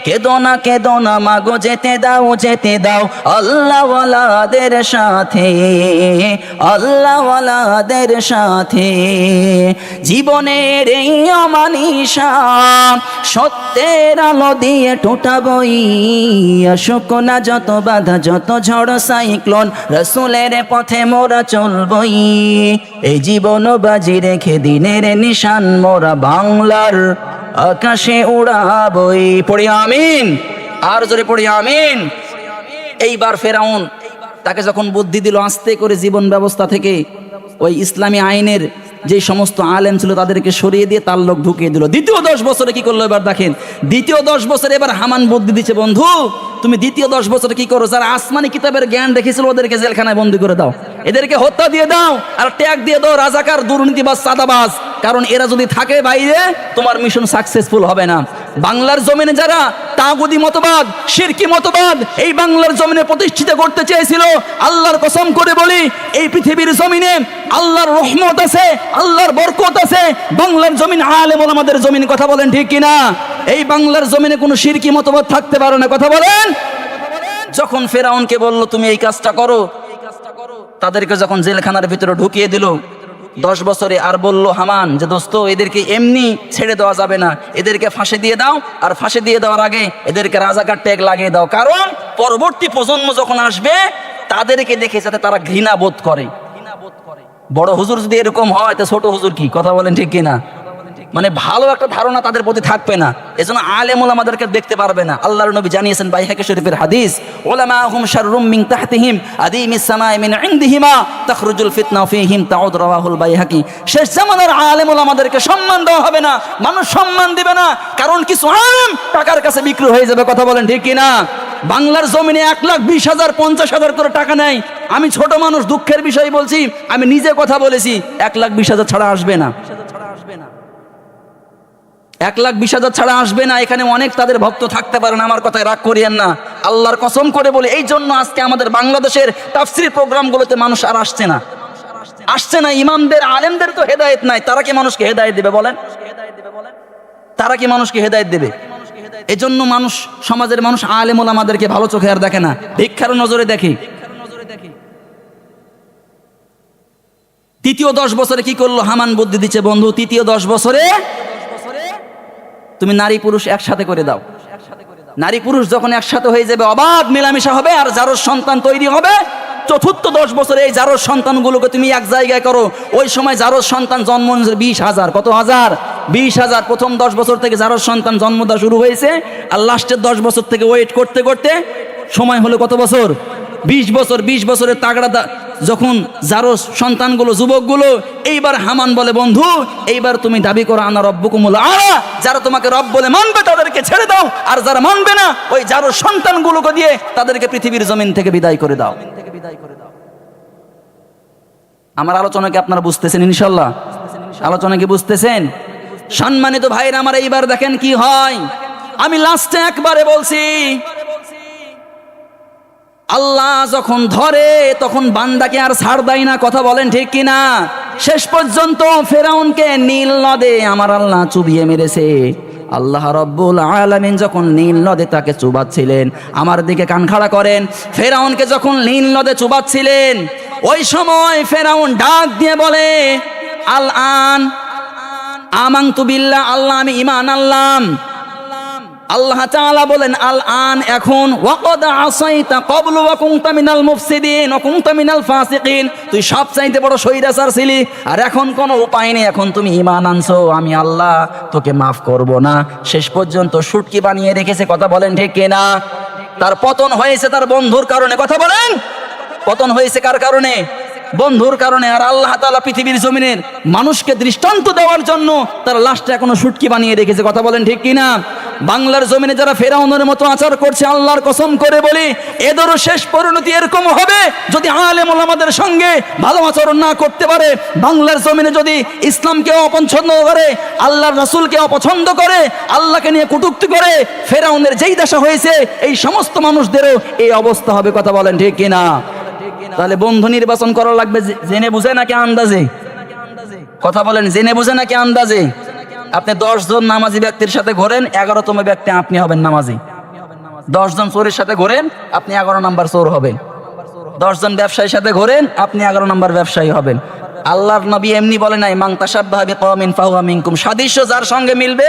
কেদো না মাগো, যেতে দাও যেতে দাও আল্লাহওয়ালাদের সাথে, আল্লাহওয়ালাদের সাথে। জীবনের এই অমানিসা সত্যের আলো দিয়ে টোটাবই। শুকনা যত বাধা, যত ঝড় সাইক্লোন, রাসূলের পথে মোরা চলবই। এই জীবন বাজি রেখে দিনের নিশান মোরা বাংলার আকাশে উড়াবই। পড়ি আমিন, আর জোরে পড়ি আমিন। এইবার ফেরাউন তাকে যখন বুদ্ধি দিল, আস্তে করে জীবন ব্যবস্থা থেকে ওই ইসলামী আইনের যে সমস্ত আলেম ছিল তাদেরকে সরিয়ে দিয়ে তার লোক ঢুকিয়ে দিল। দ্বিতীয় 10 বছরে কি করলো এবার দেখেন। দ্বিতীয় 10 বছরে এবার হামান বুদ্ধি দিচ্ছে, বন্ধু তুমি দ্বিতীয় 10 বছরে কি করো? যারা আসমানি কিতাবের জ্ঞান রেখেছিল ওদেরকে জেলখানায় বন্দী করে দাও, এদেরকে হত্যা দিয়ে দাও, আর ট্যাগ দিয়ে দাও রাজাকার, দুর্নীতিবাজ, সাদাবাজ। কারণ এরা যদি থাকে বাইরে, তোমার মিশন সাকসেসফুল হবে না। বাংলার জমিনে যারা তাগুদি মতবাদ, শিরকি মতবাদ এই বাংলার জমিনে প্রতিষ্ঠিত করতে চেয়েছিল, আল্লাহর কসম করে বলি এই পৃথিবীর জমিনে আল্লাহর রহমত আছে, আল্লাহর বরকত আছে। বাংলার জমিন আলেম ওলামাদের জমিন, কথা বলেন ঠিক কিনা? এই বাংলার জমিনে কোনো শিরকি মতবাদ থাকতে পারে না, কথা বলেন। যখন ফেরাউনকে বলল তুমি এই কাজটা করো, তাদেরকে যখন জেলখানার ভিতরে ঢুকিয়ে দিল 10 বছরে, আর বলল হামান যে দোস্ত এদেরকে এমনি ছেড়ে দেওয়া যাবে না, এদেরকে ফাঁসি দিয়ে দাও, আর ফাঁসি দিয়ে দেওয়ার আগে এদেরকে রাজাকার ট্যাগ লাগিয়ে দাও। কারণ পরবর্তী প্রজন্ম যখন আসবে তাদেরকে দেখে যাতে তারা ঘৃণা বোধ করে। বড় হুজুর যদি এরকম হয় তো ছোট হুজুর কি, কথা বলেন ঠিক কিনা? মানে ভালো একটা ধারণা তাদের প্রতি থাকবে না, এজন্য আলেম ওলামাদেরকে দেখতে পারবে না। আল্লাহর নবী জানিয়েছেন বাইহাকি শরীফের হাদিস, উলামাহুম শাররুম মিন তাহতিহিম আদিমিস সামাই মিন ইনদিহিমা তাখরুজুল ফিতনা ফীহিম তাউদ, রাওয়াহুল বাইহাকি। শেষ জামানার আলেম ওলামাদেরকে সম্মান দেওয়া হবে না, মানুষ সম্মান দিবে না, কারণ কিছু আলেম টাকার কাছে বিক্রি হয়ে যাবে, কথা বলেন ঠিক কিনা? বাংলার জমিনে 1,20,000 50,000 করে টাকা নেয়। আমি ছোট মানুষ, দুঃখের বিষয় বলছি, আমি নিজে কথা বলেছি, 1,20,000 ছাড়া আসবে না। 1,20,000 ছাড়া আসবে না। এখানে অনেক তাদের ভক্ত থাকতে পারেন, আমার কথায় রাগ করিয়েন না, আল্লাহর কসম করে বলে। এই জন্য আজকে আমাদের বাংলাদেশের তাফসীর প্রোগ্রামগুলোতে মানুষ আর আসছে না। ইমামদের আলেমদের তো হেদায়েত নাই, তারা কি মানুষকে হেদায়েত দেবে বলেন? তারা কি মানুষকে হেদায়েত দেবে? এজন্য মানুষ, সমাজের মানুষ আলেম ওলামাদেরকে ভালো চোখে আর দেখে না, ভিক্ষার নজরে দেখে। তৃতীয় 10 বছরে কি করলো? হামান বুদ্ধি দিচ্ছে বন্ধু, তৃতীয় 10 বছরে তুমি নারী পুরুষ একসাথে করে দাও। নারী পুরুষ যখন একসাথে হয়ে যাবে, অবাধ মেলামেশা হবে, আর যারোর সন্তান তৈরি হবে। চতুর্থ 10 বছরে এই জারোর সন্তানগুলোকে তুমি এক জায়গায় করো। ওই সময় জারোর সন্তান জন্ম 20,000, কত হাজার? 20,000। প্রথম 10 বছর থেকে জারোর সন্তান জন্ম দেওয়া শুরু হয়েছে, আর লাস্টের 10 বছর থেকে ওয়েট করতে করতে সময় হলো কত বছর? 20 বছর। 20 বছরের তাগড়া যখন জারোর সন্তানগুলো, যুবকগুলো, এইবার হামান বলে বন্ধু, এইবার তুমি দাবি করো আনা রব্বুকুমুল আলা, যারা তোমাকে রব বলে মানবে তাদেরকে ছেড়ে দাও, আর যারা মানবে না ওই জারোর সন্তানগুলোকে দিয়ে তাদেরকে পৃথিবীর জমিন থেকে বিদায় করে দাও। আমার আলোচনা কি আপনারা বুঝতেছেন? ইনশাল্লাহ আলোচনা কি বুঝতেছেন? সম্মানিত ভাইরা আমার, এইবার দেখেন কি হয়। আমি লাস্টে একবারে বলছি, আল্লাহ যখন ধরে তখন বান্দাকে আর ছাড় দেয় না, কথা বলেন ঠিক কিনা? শেষ পর্যন্ত ফেরাউনকে নীল নদে আমার আল্লাহ চুবিয়ে মেরেছে। আল্লাহ রব্বুল আলামিন যখন নীল নদে তাকে চুবাচ্ছিলেন, আমার দিকে কান খাড়া করেন, ফেরাউনকে যখন নীল নদে চুবাচ্ছিলেন, ওই সময় ফেরাউন ডাক দিয়ে বলে আল আন আমানতু বিল্লাহ, আল্লাহ আমি ঈমান আনলাম। আল্লাহ তাআলা বলেন আল আন, এখন, ওয়াকাদ আসাইতা ক্বাবলু ওয়া কুনতা মিনাল মুফসিদিন ওয়া কুনতা মিনাল ফাসিকিন, তুই সবচাইতে বড় স্বৈরাচার ছিলি, আর এখন কোনো উপায় নেই, এখন তুমি ঈমান আনছো, আমি আল্লাহ তোকে মাফ করব না। শেষ পর্যন্ত শুটকি বানিয়ে রেখেছে, কথা বলেন ঠিক কিনা? তার পতন হয়েছে তার বন্ধুর কারণে, কথা বলেন। পতন হয়েছে কার কারণে? বন্ধুর কারণে। আর আল্লাহ তাআলা পৃথিবীর জমিনের মানুষকে দৃষ্টান্ত দেওয়ার জন্য তার লাশটা এখনো শুটকি বানিয়ে রেখেছে, কথা বলেন ঠিক কিনা? বাংলার জমিনে যারা ফেরাউনের মতো আচার করছে, আল্লাহর কসম করে বলি, এদেরও শেষ পরিণতি এরকম হবে। যদি আলেম ওলামাদের সঙ্গে ভালো আচরণ না করতে পারে, বাংলার জমিনে যদি ইসলামকে অপছন্দ করে, আল্লাহর রাসূলকে অপছন্দ করে, আল্লাহকে নিয়ে কটূক্তি করে, ফেরাউনের যেই দশা হয়েছে এই সমস্ত মানুষদেরও এই অবস্থা হবে, কথা বলেন ঠিক কিনা? তাহলে বন্ধু নির্বাচন করা লাগবে জেনে বুঝে নাকি আন্দাজে? কথা বলেন, জেনে বুঝে নাকি আন্দাজে? আপনি 10 জন নামাজি ব্যক্তির সাথে ঘোরেন, 11তম ব্যক্তি আপনি হবেন নামাজি। 10 জন চোরের সাথে ঘোরেন, আপনি 11 নম্বর চোর হবেন। 10 জন ব্যবসায়ীর সাথে ঘোরেন, আপনি 11 নম্বর ব্যবসায়ী হবেন। আল্লাহর নবী এমনি বলে নাই মান তাশাব্বাহা বিকওমিন ফাহুয়া মিনকুম, সাদৃশ্য যার সঙ্গে মিলবে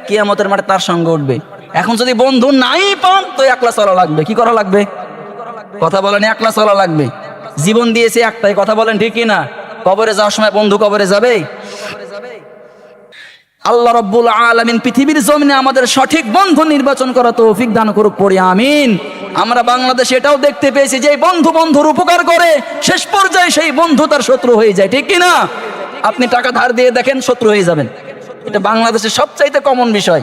কিয়ামতের মাঠে তার সঙ্গে উঠবে। এখন যদি বন্ধু নাই পান তো একলা চলা লাগবে। কি করা লাগবে? কথা বলেন, একলা চলা লাগবে। জীবন দিয়েছে একটাই, কথা বলেন ঠিক কিনা? কবরে যাওয়ার সময় বন্ধু কবরে যাবে? আল্লাহ রাব্বুল আলামিন পৃথিবীর জমিনে আমাদের সঠিক বন্ধু নির্বাচন করা তৌফিক দান করুক, পড়ি আমিন। আমরা বাংলাদেশে এটাও দেখতে পেয়েছি যে বন্ধু বন্ধুর উপকার করে, শেষ পর্যায়ে সেই বন্ধু তার শত্রু হয়ে যায়, ঠিক কিনা? আপনি টাকা ধার দিয়ে দেখেন, শত্রু হয়ে যাবেন। এটা বাংলাদেশের সবচাইতে কমন বিষয়।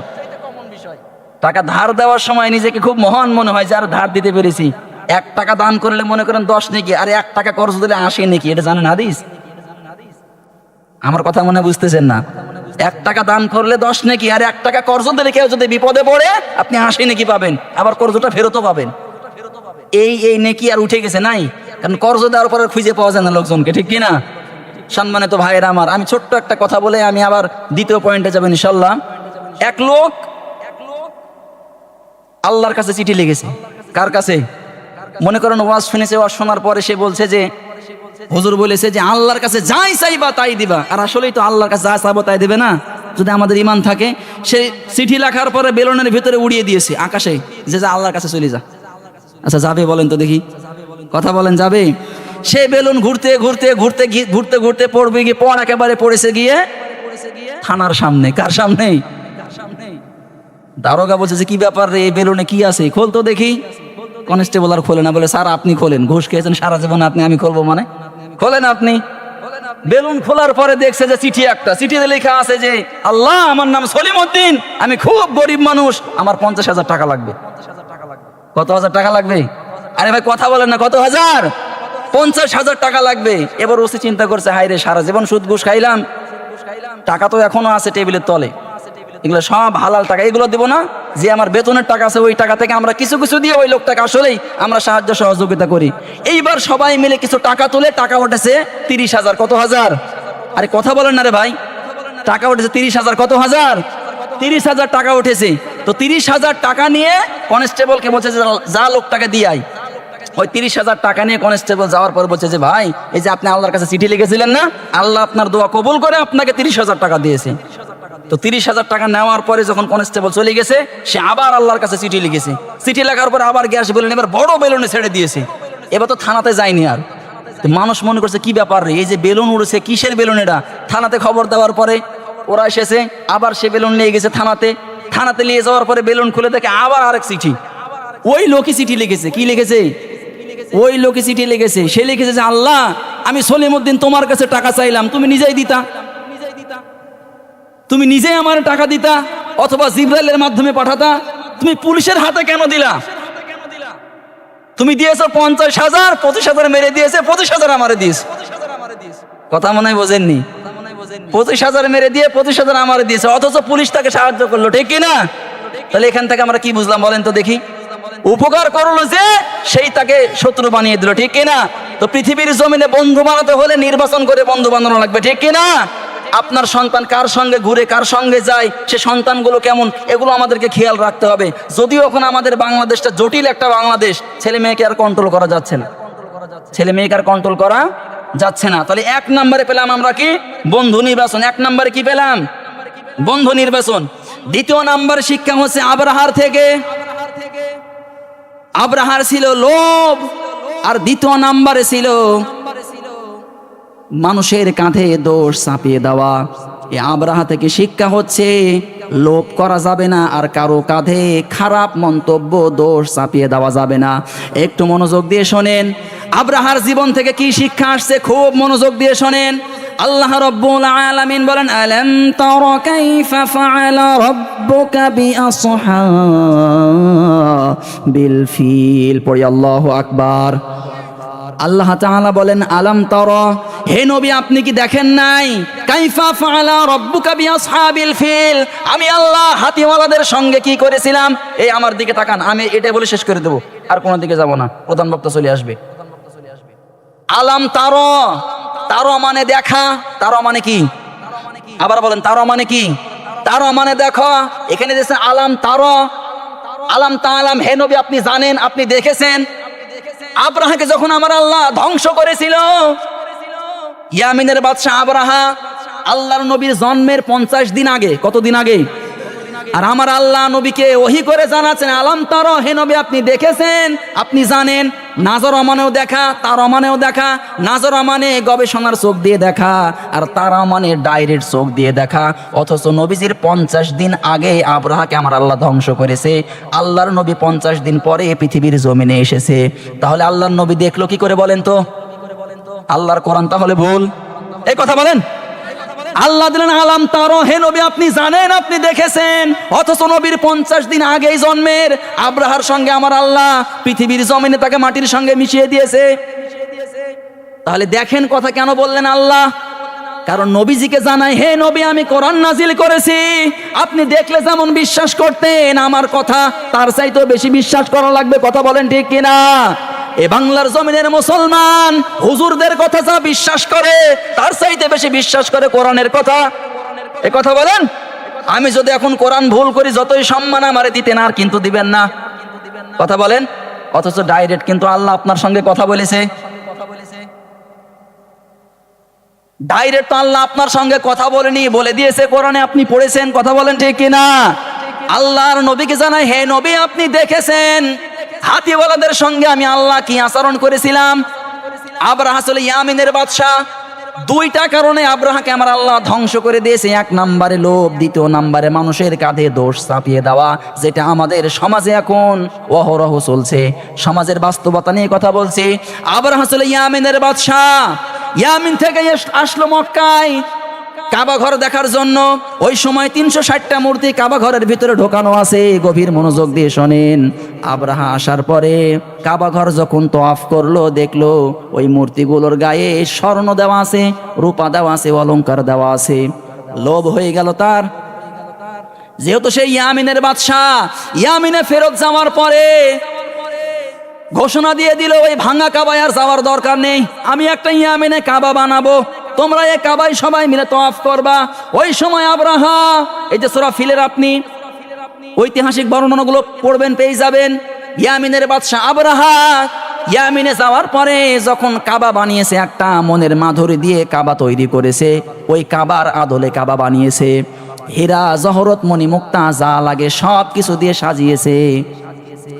টাকা ধার দেওয়ার সময় নিজেকে খুব মহান মনে হয় যে আর ধার দিতে পেরেছি। 1 টাকা দান করলে মনে করেন 10 নেকি, আর 1 টাকা কর্জ দিলে 80 নেকি। এটা জানেন হাদিস? আমার কথা মনে বুঝতেছেন না? 1 টাকা দান করলে 10 নেকি, আর 1 টাকা কর্জ দিলে কেউ যদি বিপদে পড়ে আপনি 80 নেকি পাবেন, আবার কর্জটা ফেরতও পাবেন। এই নেকি আর উঠে গেছে নাই, কারণ কর্জ দেওয়ার পরে খুঁজে পাওয়া যায় না লোকজনকে, ঠিক কিনা? সম্মানিত ভাইয়েরা আমার, আমি ছোট্ট একটা কথা বলে আমি আবার দ্বিতীয় পয়েন্টে যাবেন ইনশাল্লাহ। এক লোক আল্লাহর কাছে চিঠি লিখেছে। কার কাছে? মনে করেন ওয়াজ শুনেছে, ওয়াজ শোনার পরে সে বলছে যে হুজুর বলেছে যে আল্লাহর কাছে যাই চাইবা তাই দিবা। আর আসলেই তো আল্লাহর কাছে যা চাইবো তাই দেবে না, যদি আমাদের ঈমান থাকে। সে চিঠি লেখার পরে বেলুনের ভিতরে উড়িয়ে দিয়েছে আকাশে, যে যা আল্লাহর কাছে চলে যা। আচ্ছা যাবে বলেন তো দেখি, কথা বলেন যাবে? সে বেলুন ঘুরতে ঘুরতে ঘুরতে ঘুরতে ঘুরতে পড়বে গিয়ে পড় একেবারে পড়েছে গিয়ে থানার সামনে। কার সামনে? দারোগা বলছে যে কি ব্যাপার রে, এই বেলুনে কি আছে, খোল তো দেখি। কনস্টেবল আর খোলে না, বলে স্যার আপনি খোলেন, ঘুষ খেয়েছেন সারা জীবন আপনি, আমি খুলবো মানে? খোলেন আপনি। বেলুন খোলার পরে দেখছে যে চিঠি, একটা চিঠিতে লেখা আছে যে আল্লাহ আমার নাম সলিমউদ্দিন, আমি খুব গরিব মানুষ, আমার 50,000 টাকা লাগবে। কত হাজার টাকা লাগবে? আরে ভাই কথা বলেন না, কত হাজার? 50,000 টাকা লাগবে। এবার ওসি চিন্তা করছে, হাই রে সারা জীবন সুদ ঘুষ খাইলাম, টাকা তো এখনো আছে টেবিলের তলে, এগুলো সব হালাল টাকা, এগুলো দেবো না। যে আমার বেতনের টাকা আছে ওই টাকা থেকে আমরা কিছু কিছু দিয়ে ওই লোকটাকে আসলেই আমরা সাহায্য সহযোগিতা করি। এইবার সবাই মিলে কিছু টাকা তুলে টাকা উঠেছে 30,000। কত হাজার? আরে কথা বলেন না রে ভাই। টাকা উঠেছে 30,000। কত হাজার? 30,000 টাকা উঠেছে। তো 30,000 টাকা নিয়ে কনস্টেবলকে বলছে যে যা লোকটাকে দিয়ে আয়। ওই 30,000 টাকা নিয়ে কনস্টেবল যাওয়ার পর বলছে যে ভাই, এই যে আপনি আল্লাহর কাছে চিঠি লিখেছিলেন না, আল্লাহ আপনার দোয়া কবুল করে আপনাকে 30,000 টাকা দিয়েছে। তো 30,000 টাকা নেওয়ার পরে যখন কনস্টেবল চলে গেছে, সে আবার আল্লাহর কাছে চিঠি লিখেছে। চিঠি লেখার পরে আবার গ্যাস বেলুন, এবার বড় বেলুনে ছেড়ে দিয়েছে। এবার তো থানাতে যায়নি আর। তো মানুষ মনে করছে কি ব্যাপার রে, এই যে বেলুন উড়েছে, কিসের বেলুন এটা? থানাতে খবর দেওয়ার পরে ওরা এসেছে, আবার সে বেলুন নিয়ে গেছে থানাতে। থানাতে নিয়ে যাওয়ার পরে বেলুন খুলে দেখে আবার আরেক চিঠি। ওই লোকই চিঠি লিখেছে। কি লিখেছে? ওই লোকে চিঠি লিখেছে। সে লিখেছে যে আল্লাহ, আমি সলিমউদ্দিন তোমার কাছে টাকা চাইলাম, তুমি নিজেই দিতা, তুমি নিজেই আমার টাকা দিতা, অথবা জিব্রাইলের মাধ্যমে পাঠাতা। তুমি পুলিশের হাতে কেন দিলা? তুমি দিয়েছো 50,000, 25,000 মেরে দিয়েছে, 25,000 আমারে দিস। কথা মনে হয় বোঝেননি। 25,000 মেরে দিয়ে 25,000 আমারে দিয়েছে, অথচ পুলিশ তাকে সাহায্য করলো। ঠিক কিনা? তাহলে এখান থেকে আমরা কি বুঝলাম বলেন তো দেখি? উপকার করলো যে সেই তাকে শত্রু বানিয়ে দিল। ঠিক কিনা? তো পৃথিবীর জমিনে বন্ধু বানাতে হলে নির্বাচন করে বন্ধু বানানো লাগবে। ঠিক কিনা? আপনার সন্তান কার সঙ্গে ঘুরে, কার সঙ্গে যায়, সে সন্তানগুলো কেমন, এগুলো আমাদেরকে খেয়াল রাখতে হবে। যদিও এখন আমাদের বাংলাদেশটা জটিল একটা বাংলাদেশ, ছেলে মেয়েকে আর কন্ট্রোল করা যাচ্ছে না, ছেলে মেয়েকে আর কন্ট্রোল করা যাচ্ছে না। তাহলে 1 নম্বরে পেলাম আমরা কি? বন্ধু নির্বাচন। 1 নম্বরে কি পেলাম? বন্ধু নির্বাচন। 2 নম্বর শিক্ষা হচ্ছে আব্রাহার থেকে। আব্রাহার ছিল লোভ, আর 2 নম্বরে ছিল মানুষের কাঁধে দোষ চাপিয়ে দেওয়া। এই আব্রাহা থেকে শিক্ষা হচ্ছে লোভ করা যাবে না, আর কারো কাঁধে খারাপ মন্তব্য দোষ চাপিয়ে দেওয়া যাবে না। একটু মনোযোগ দিয়ে শোনেন, আব্রাহার জীবন থেকে কি শিক্ষা আসছে, খুব মনোযোগ দিয়ে শোনেন। আল্লাহ রাব্বুল আলামিন বলেন, আলাম তারা কাইফা ফাআলা রাব্বুকা বিআসহাবিল ফিল। পড়ি আল্লাহু আকবার। আল্লাহ তাআলা বলেন, আলাম তারা, হে নবী আপনি কি দেখেন নাই, কাইফা ফাআলা রাব্বুকা বিআসহাবিল ফিল, আমি আল্লাহ হাতিওয়ালাদের সঙ্গে কি করেছিলাম। এই আমার দিকে তাকান, আমি এটা বলে শেষ করে দেবো, আর কোনো দিকে যাব না, প্রধান বক্তা চলে আসবে। আলাম তারা, তারা মানে দেখা, তারা মানে কি? আবার বলেন, তারা মানে কি? তারা মানে দেখো। এখানে দেখছেন আলাম তারা, আলাম তাআলাম, হে নবী আপনি জানেন, আপনি দেখেছেন। আব্রাহাকে যখন আমার আল্লাহ ধ্বংস করেছিল, ইয়ামিনের বাদশা আব্রাহা আল্লাহর নবীর জন্মের 50 দিন আগে, কতদিন আগে? আর আমার আল্লাহ নবীকে ওহী করে জানাচ্ছেন, আলাম তারা, হে নবী আপনি দেখেছেন, আপনি জানেন। নাজর মানেও দেখা, তারা মানেও দেখা। নাজর মানে গবেষণার চোখ দিয়ে দেখা, আর তারা মানে ডাইরেক্ট চোখ দিয়ে দেখা। অথচ নবীজির 50 দিন আগে আব্রাহাকে আমার আল্লাহ ধ্বংস করেছে। আল্লাহর নবী 50 দিন পরে পৃথিবীর জমিনে এসেছে। তাহলে আল্লাহর নবী দেখলো কি করে বলেন তো? আল্লাহর কোরআন তাহলে ভুল? এই কথা বলেন। আল্লাহ দিলেন আলাম তারা, হে নবী আপনি জানেন, আপনি দেখেছেন, অথচ নবীর 50 দিন আগেই জন্মের আব্রাহার সঙ্গে আমার আল্লাহ পৃথিবীর জমিনে তাকে মাটির সঙ্গে মিশিয়ে দিয়েছে। তাহলে দেখেন কথা কেন বললেন আল্লাহ? কারণ নবীজিকে জানাই, হে নবী আমি কোরআন নাজিল করেছি, আপনি দেখলে যেমন বিশ্বাস করতেন, আমার কথা তার চাইতেও বেশি বিশ্বাস করা লাগবে। কথা বলেন ঠিক কিনা? এ বাংলার জমিনের মুসলমান হুজুরদের কথা যা বিশ্বাস করে, তার চাইতে বেশি বিশ্বাস করে কোরআনের কথা। এ কথা বলেন। আমি যদি এখন কোরআন ভুল করি, যতই সম্মান আমারে দিতেন, আর কিন্তু দিবেন না। কথা বলেন। অথচ ডাইরেক্ট কিন্তু আল্লাহ আপনার সঙ্গে কথা বলেছে। ডাইরেক্ট আল্লাহ আপনার সঙ্গে কথা বলেনি, বলে দিয়েছে কোরআনে, আপনি পড়েছেন। কথা বলেন ঠিক কিনা? আল্লাহর নবীকে জানাই, হে নবী আপনি দেখেছেন হাতিওয়ালাদের সঙ্গে আমি আল্লাহ কি আচরণ করেছিলাম। আব্রাহা ছিল ইয়ামিনের বাদশা। 2টা কারণে আব্রাহাকে আমার আল্লাহ ধ্বংস করে দিয়েছে। 1 নম্বরে লোভ, 2 নম্বরে মানুষের কাঁধে দোষ চাপিয়ে দেওয়া, যেটা আমাদের সমাজে এখন অহরহ চলছে। সমাজের বাস্তবতা নিয়ে কথা বলছি। আব্রাহা ছিল ইয়ামিনের বাদশা। ইয়ামিন থেকে আসলো মক্কায় কাবা ঘর দেখার জন্য। ওই সময় 360টা মূর্তি কাবা ঘরের ভিতরে ঢোকানো আছে। গভীর মনোযোগ দিয়ে শোনেন। আব্রাহা আসার পরে কাবা ঘর যখন তওয়াফ করলো, দেখলো ওই মূর্তিগুলোর গায়ে স্বর্ণ দেওয়া আছে, রূপা দেওয়া আছে, অলংকার দেওয়া আছে। লোভ হয়ে গেল তার। যেহেতু সেই ইয়ামিনের বাদশাহ ইয়ামিনে ফেরত যাওয়ার পরে ঘোষণা দিয়ে দিল ওই ভাঙা কাবায় আর যাওয়ার দরকার নেই, আমি একটা ইয়ামিনে কাবা বানাবো, তোমরা এই কাবায় সবাই মিলে তওয়াফ করবা। ওই সময় আবরাহা, এই যে সূরা ফিলের আপনি ঐতিহাসিক বর্ণনাগুলো পড়বেন পেয়ে যাবেন, ইয়ামিনের বাদশাহ আবরাহা ইয়ামিনে যাওয়ার পরে যখন কাবা বানিয়েছে, একটা মনের মাধুরী দিয়ে কাবা তৈরি করেছে, ওই কাবার আদলে কাবা বানিয়েছে, হীরা জহরত মণি মুক্তা যা লাগে সব কিছু দিয়ে সাজিয়েছে।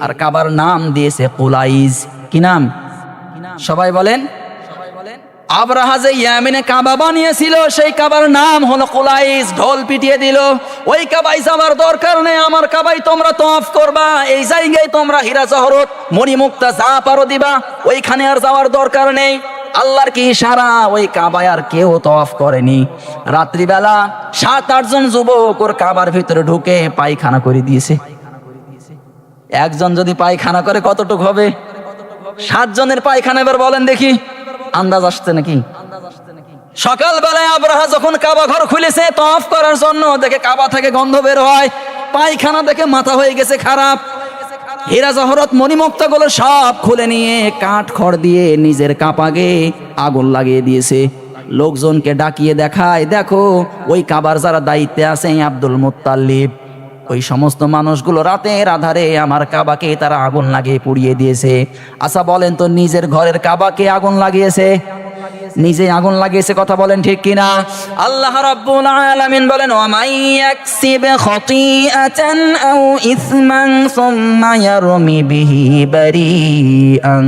আর কাবার নাম দিয়েছে কুলাইজ। কি নাম? সবাই বলেন। আবরাহা যে ইয়ামিনে কাবা বানিয়েছিল সেই কাবার নাম হলো কুলাইজ। ঢোল পিটিয়ে দিল, ওই কাবায় যাওয়ার দরকার নেই, আমার কাবায় তোমরা তওয়াফ করবা, এই জায়গায় তোমরা হীরা জহরত মণি মুক্তা যা পারো দিবা, ওইখানে আর যাওয়ার দরকার নেই। আল্লাহর কি ইশারা, ওই কাবায় আর কেউ তওয়াফ করেনি। রাত্রিবেলা 7-8 জন যুবক ওর কাবার ভিতরে ঢুকে পায়খানা করে দিয়েছে। একজন যদি পায়খানা করে কতটুক হবে? 7 জনের পায়খানা। এবার বলেন দেখি, আন্দাজ আসছে নাকি? সকালবেলায় আবরাহা যখন কাবা ঘর খুলেছে তওয়াফ করার জন্য, দেখে কাবা থেকে গন্ধ বের হয়, পায়খানা দেখে মাথা হয়ে গেছে খারাপ। হীরা জহরত মণিমুক্তা গুলো সব খুলে নিয়ে কাঠ খড় দিয়ে নিজের কাপাগে আগুন লাগিয়ে দিয়েছে। লোকজনকে ডাকিয়ে দেখায়, দেখো ওই কাবার যারা দায়িত্বে আছে আব্দুল মুত্তালিব, ওই সমস্ত মানুষগুলো রাতের আধারে আমার কাবাকে তারা আগুন লাগিয়ে পুড়িয়ে দিয়েছে। আচ্ছা বলেন তো, নিজের ঘরের কাবাকে আগুন লাগিয়েছে? নিজে আগুন লাগিয়েছে, কথা বলেন ঠিক কিনা? আল্লাহ রাব্বুল আলামিন বলেন, ওয়া মাইয়াকসিব খাতিআতান আও ইসমান সুম্মা ইয়ারমি বিহি বারিআন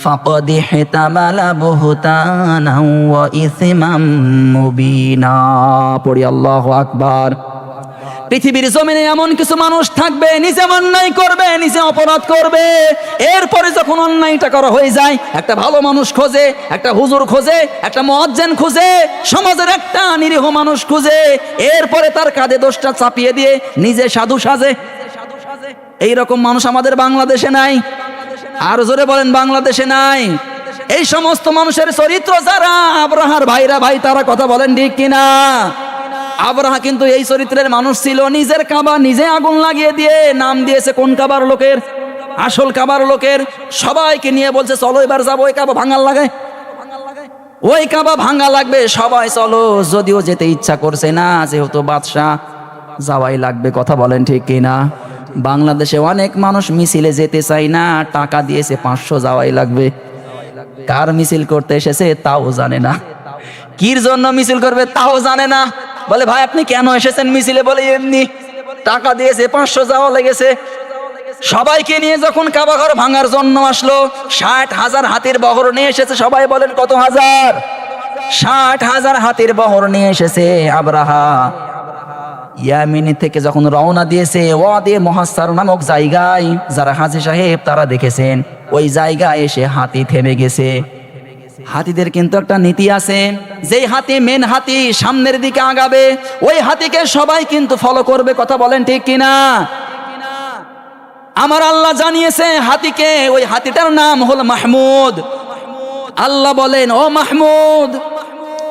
ফাকাদ ইহতামালা বুহতানাও ওয়া ইসমান মুবিনা। পড়ি আল্লাহু আকবার। পৃথিবীর জমিনে এমন কিছু মানুষ থাকবে, নিজে অন্যায় করবে, নিজে অপরাধ করবে, এরপরে যখন অন্যায়টা করা হয়ে যায় একটা ভালো মানুষ খোঁজে, একটা হুজুর খোঁজে, একটা মুয়াজ্জিন খোঁজে, সমাজের একটা নিরীহ মানুষ খুঁজে, এরপরে তার কাঁধে দোষটা চাপিয়ে দিয়ে নিজে সাধু সাজে। এইরকম মানুষ আমাদের বাংলাদেশে নাই। আর জোরে বলেন, বাংলাদেশে নাই। এই সমস্ত মানুষের চরিত্র যারা আবরাহার ভাইরা ভাই, তারা কথা বলেন ঠিক কিনা? আবরাহা কিন্তু এই চরিত্রের মানুষ ছিল। নিজের কাবা নিজে আগুন লাগিয়ে দিয়ে নাম দিয়েছে কোন কাবার লোকের? আসল কাবার লোকের। সবাইকে নিয়ে বলছে, চলো এবার যাবো ওই কাবা ভাঙার লাগায়, ওই কাবা ভাঙা লাগবে, সবাই চলো। যদিও যেতে ইচ্ছা করছে না, যেহেতু বাদশাহ, যাওয়াই লাগবে। কথা বলেন ঠিক কিনা? বাংলাদেশে অনেক মানুষ মিছিলে যেতে চায় না, টাকা দিয়েছে 500, যাওয়াই লাগবে। কার মিছিল করতে এসেছে তাও জানে না, কির জন্য মিছিল করবে তাও জানে না। বলে, ভাই আপনি কেন এসেছেন মিছিলে? বলে, এমনি, টাকা দিয়েছে 500, যাওয়া লেগেছে। সবাইকে নিয়ে যখন কাবা ঘর ভাঙার জন্য আসলো, 60,000 হাতির বহর নিয়ে এসেছে। সবাই বলেন কত হাজার? 60,000 হাতির বহর নিয়ে এসেছে আবরাহা। ইয়ামিনী থেকে যখন রওনা দিয়েছে, ওয়াদে মুহাসসার নামক জায়গায়, যারা হাজী সাহেব তারা দেখেছেন, ওই জায়গায় এসে হাতি থেমে গেছে। হাতিদের কিন্তু একটা নীতি আছে, যেই হাতি মেন হাতি সামনের দিকে আগাবে, ওই হাতিকে সবাই কিন্তু ফলো করবে। কথা বলেন ঠিক কিনা? আমার আল্লাহ জানিয়েছে হাতিকে, ওই হাতিটার নাম হলো মাহমুদ। আল্লাহ বলেন, ও মাহমুদ,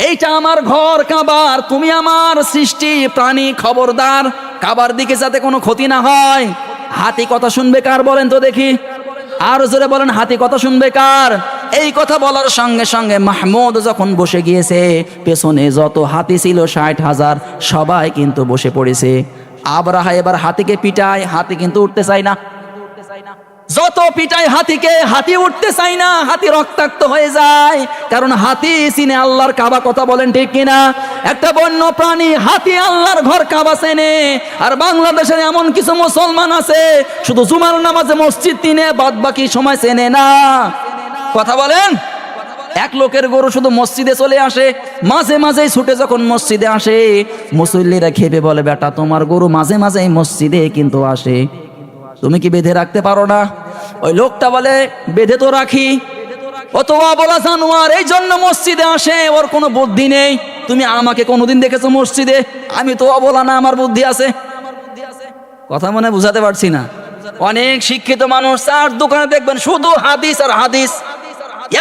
এইটা আমার ঘর কাবার, তুমি আমার সৃষ্টি প্রাণী, খবরদার কাবার দিকে যাতে কোনো ক্ষতি না হয়। হাতি কথা শুনবে কার বলেন তো দেখি? আর জোরে বলেন, হাতি কথা শুনবে কার? এই কথা বলার সঙ্গে সঙ্গে মাহমুদ যখন বসে গিয়েছে, পেছনে যত হাতি ছিল 60,000 সবাই কিন্তু বসে পড়েছে। আবরাহা এবার হাতিকে পিটায়, হাতি কিন্তু উঠতে চায় না। যত পিটায় হাতিকে, হাতি উঠতে চায় না, হাতি রক্তাক্ত হয়ে যায়। কারণ হাতি চিনে আল্লাহর কাবা। কথা বলেন ঠিক কিনা? একটা বন্য প্রাণী হাতি আল্লাহর ঘর কাবা চেনে। আর বাংলাদেশের এমন কিছু মুসলমান আছে, শুধু জুমার নামাজে মসজিদ চিনে, বাদ বাকি সময় চেনে না। কথা বলেন। এক লোকের গরু শুধু মসজিদে চলে আসে, মাঝে মাঝেই ছুটে যখন মসজিদে আসে, মুসল্লিরা খেপে বলে, বেটা তোমার গরু মাঝে মাঝেই মসজিদে কিন্তু আসে, তুমি কি বেঁধে রাখতে পারো না? ওই লোকটা বলে, বেঁধে তো রাখি, ও তো অবলা জানোয়ার, এই জন্য মসজিদে আসে, ওর কোনো বুদ্ধি নেই। তুমি আমাকে কোনোদিন দেখেছো মসজিদে? আমি তো অবলা না, আমার বুদ্ধি আছে। কথা মনে বুঝাতে পারছি না? অনেক শিক্ষিত মানুষ, চার দোকানে দেখবেন শুধু হাদিস আর হাদিস,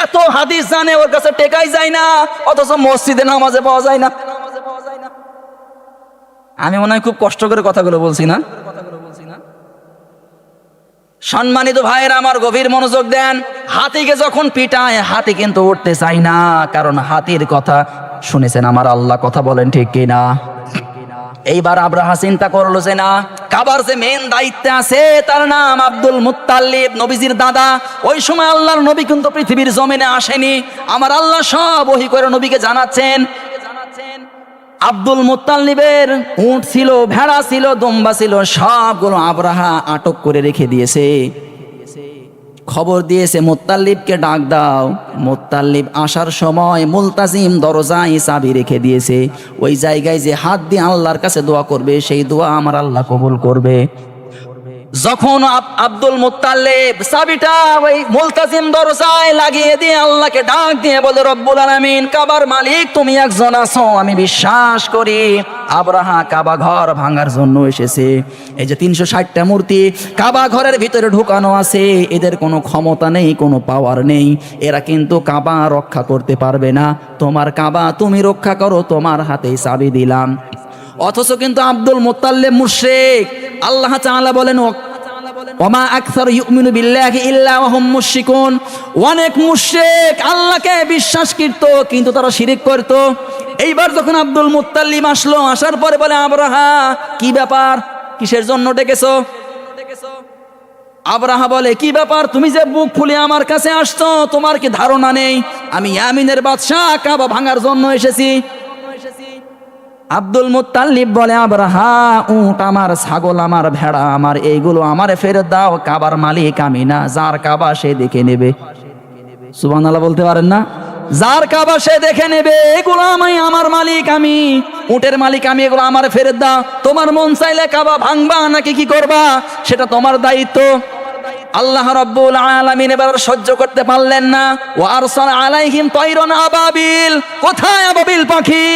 এত হাদিস জানে, ওর কাছে টেকাই যায় না, অথচ মসজিদে নামাজে পাওয়া যায় না। আমি মনে হয় খুব কষ্ট করে কথাগুলো বলছি না? সম্মানিত ভাইয়েরা আমার, গভীর মনোযোগ দেন। হাতিকে যখন পিটায়, হাতি কিন্তু উঠতে চায় না, কারণ হাতির কথা শুনেছেন আমার আল্লাহ, কথা বলেন ঠিক কিনা? এইবার আব্রাহা চিন্তা করলো যে না, কাবার যে মেন দায়িত্বে আছে তার নাম আব্দুল মুত্তালিব, নবীজির দাদা। ওই সময় আল্লাহর নবী কিন্তু পৃথিবীর জমিনে আসেনি। আমার আল্লাহ সব ওহী করে নবীকে জানাচ্ছেন। আব্দুল মুত্তালিবের উট ছিল, ভেড়া ছিল, দুম্বা ছিল, সবগুলো আব্রাহা আটক করে রেখে দিয়েছে। খবর দিয়েছে মুত্তালিবকে ডাক দাও। মুত্তালিব আসার সময় মুলতাজিম দরজায় চাবি রেখে দিয়েছে। ওই জায়গায় যে হাত দিয়ে আল্লাহর কাছে দোয়া করবে, সেই দোয়া আমার আল্লাহ কবুল করবে। যখন আব্দুল মুত্তালিব চাবিটা ওই মুলতাজিম দরজায় লাগিয়ে দিয়ে আল্লাহকে ডাক দিয়ে বলে, রব্বুল আলামিন, কাবার মালিক তুমি একজন আছো, আমি বিশ্বাস করি। আব্রাহা কাবা ঘর ভাঙার জন্য এসেছে। এই যে 360টা মূর্তি কাবা ঘরের ভিতরে ঢুকানো আছে, এদের কোনো ক্ষমতা নেই, কোনো পাওয়ার নেই। এরা কিন্তু কাবা রক্ষা করতে পারবে না। তোমার কাবা তুমি রক্ষা করো, তোমার হাতেই চাবি দিলাম। অথচ কিন্তু আব্দুল মুত্তালিব মুশরিক। আল্লাহ তাআলা বলেন, ওমা আকসারু ইউমিনু বিল্লাহি ইল্লা ওয়া হুম মুশরিকুন। অনেক মুশরিক আল্লাহকে বিশ্বাস করত, কিন্তু তারা শিরক করত। এইবার যখন আব্দুল মুত্তালিব আসলো, আসার পরে বলে, আব্রাহা কি ব্যাপার, কিসের জন্য ডেকেছো? আব্রাহা বলে, কি ব্যাপার, তুমি যে বুক ফুলে আমার কাছে আসছো, তোমার কি ধারণা নেই আমি ইয়ামিনের বাদশা, কাবা ভাঙার জন্য এসেছি? আব্দুল মুত্তালিব বলে, আব্রাহা উট আমার, ছাগল আমার, ভেড়া আমার, এইগুলো আমারে ফেরত দাও। কাবার মালিক আমি না, যার কাবা সে দেখে নেবে। সুবহানাল্লাহ বলতে পারেন না? যার কাবা সে দেখে নেবে, এগুলো আমি, আমার মালিক আমি, উটের মালিক আমি, এগুলো আমার ফেরত দাও। তোমার মন চাইলে কাবা ভাঙবা নাকি কি করবা, সেটা তোমার দায়িত্ব। আল্লাহ রাব্বুল আলামিন এবার সহ্য করতে পারলেন না। ওয়া আরসাল আলাইহিম তায়রান আবাবিল। কোথায় আবাবিল পাখি?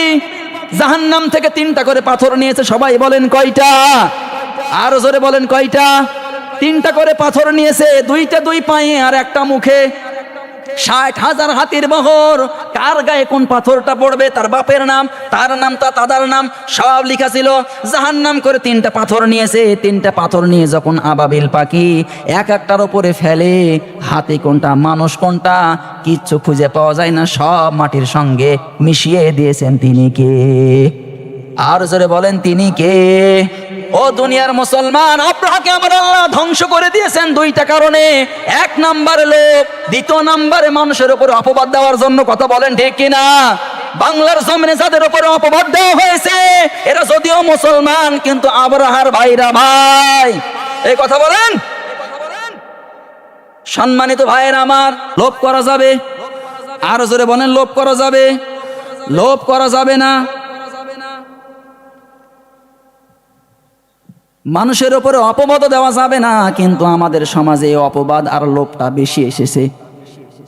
জাহান্নাম থেকে 3টা করে পাথর নিয়েছে। সবাই বলেন কয়টা? আরো জোরে বলেন কয়টা? 3টা করে পাথর নিয়েছে, 2টা 2 পায়ে আর একটা মুখে। 60,000 হাতির বহর। কার গায়ে কোন পাথরটা পড়বে, তার বাপের নাম, তার নাম, তার দাদার নাম সব লেখা ছিল। জাহান্নাম করে 3টা পাথর নিয়েছে। 3টা পাথর নিয়ে যখন আবাবিল পাখি এক একটার উপরে ফেলে, হাতি কোনটা, মানুষ কোনটা, কিচ্ছু খুঁজে পাওয়া যায় না, সব মাটির সঙ্গে মিশিয়ে দিয়েছেন। তিনি কে? আর জোরে বলেন, তিনি কে? ও দুনিয়ার মুসলমান, আব্রাহাকে আমার আল্লাহ ধ্বংস করে দিয়েছেন 2টা কারণে। 1 নম্বরে লোভ, 2 নম্বরে মানুষের উপরে অপবাদ দেওয়ার জন্য। কথা বলেন ঠিক কিনা? বাংলার জমিনে যাদের উপরে অপবাদ দেওয়া হয়েছে, এরা যদিও মুসলমান, কিন্তু আব্রাহার ভাইরা ভাই। এই কথা বলেন। সম্মানিত ভাইয়েরা আমার, লোভ করা যাবে? আর জোরে বলেন, লোভ করা যাবে? লোভ করা যাবে না। মানুষের উপরে অপবাদ দেওয়া যাবে না, কিন্তু আমাদের সমাজে অপবাদ আর লোভটা বেশি এসেছে।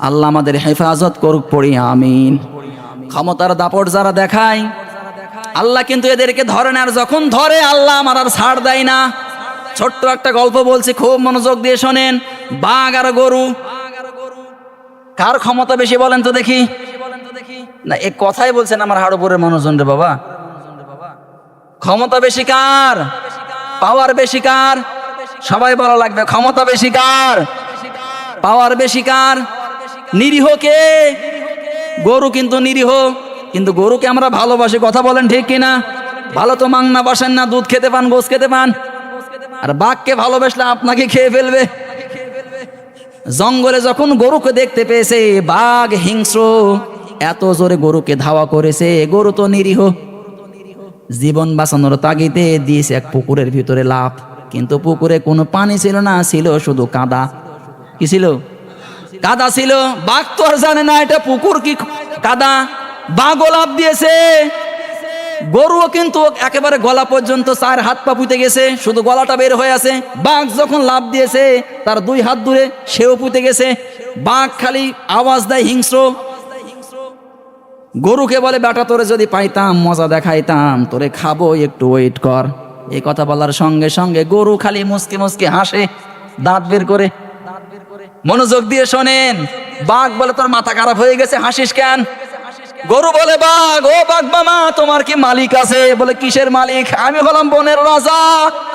আল্লাহ আমাদের হেফাজত করুক, পড়ি আমিন। ক্ষমতার দাপট যারা দেখায়, আল্লাহ কিন্তু এদেরকে ধরে না। আর যখন ধরে, আল্লাহ আমার আর ছাড় দেয় না। ছোট্ট একটা গল্প বলছি, খুব মনোযোগ দিয়ে শোনেন। বাঘ আর গরু, কার ক্ষমতা বেশি বলেন তো দেখি? না, এই কথাই বলছেন আমার হাড়ুপুরের মানুষজন রে বাবা। ক্ষমতা বেশি কার? পাওয়ার বেশি কার? সবাই বলা লাগবে, ক্ষমতা বেশি কার? পাওয়ার বেশি কার? নিরীহ কে? গরু কিন্তু নিরীহ, কিন্তু গরুকে আমরা ভালোবাসি। কথা বলেন ঠিক কিনা? ভালো তো মাংনা বাসেন না, দুধ খেতে পান, গোস খেতে পান। আর বাঘকে ভালোবাসলে আপনাকে খেয়ে ফেলবে। জঙ্গলে যখন গরুকে দেখতে পেয়েছে, বাঘ হিংস্র, এত জোরে গরুকে ধাওয়া করেছে। গরু তো নিরীহ, জীবন বাঁচানোর তাগিদে দিয়েছে এক পুকুরের ভিতরে লাফ। কিন্তু পুকুরে কোনো পানি ছিল না, ছিল শুধু কাদা। কি ছিল? কাদা ছিল। বাঘ তো আর জানে না এটা পুকুর কি কাদা। বাঘও লাফ দিয়েছে। গরুও কিন্তু একেবারে গলা পর্যন্ত, 4 হাত পা পুঁতে গেছে, শুধু গলাটা বের হয়ে আছে। বাঘ যখন লাফ দিয়েছে, তার 2 হাত দূরে সেও পুঁতে গেছে। বাঘ খালি আওয়াজ দেয়, হিংস্র। গরুকে বলে, বেটা তোরে যদি পাইতাম, মজা দেখাইতাম, তোরে খাবো, একটু ওয়েট কর। এই কথা বলার সঙ্গে সঙ্গে গরু খালি মুসকে মুসকে হাসে, দাঁত বের করে। মনোযোগ দিয়ে শোনেন। বাঘ বলে, তোর মাথা খারাপ হয়ে গেছে, হাসিস কেন? গরু বলে বাঘ, ও বাঘ মামা তোমার কি মালিক আছে? বলে কিসের মালিক? আমি হলাম বনের রাজা,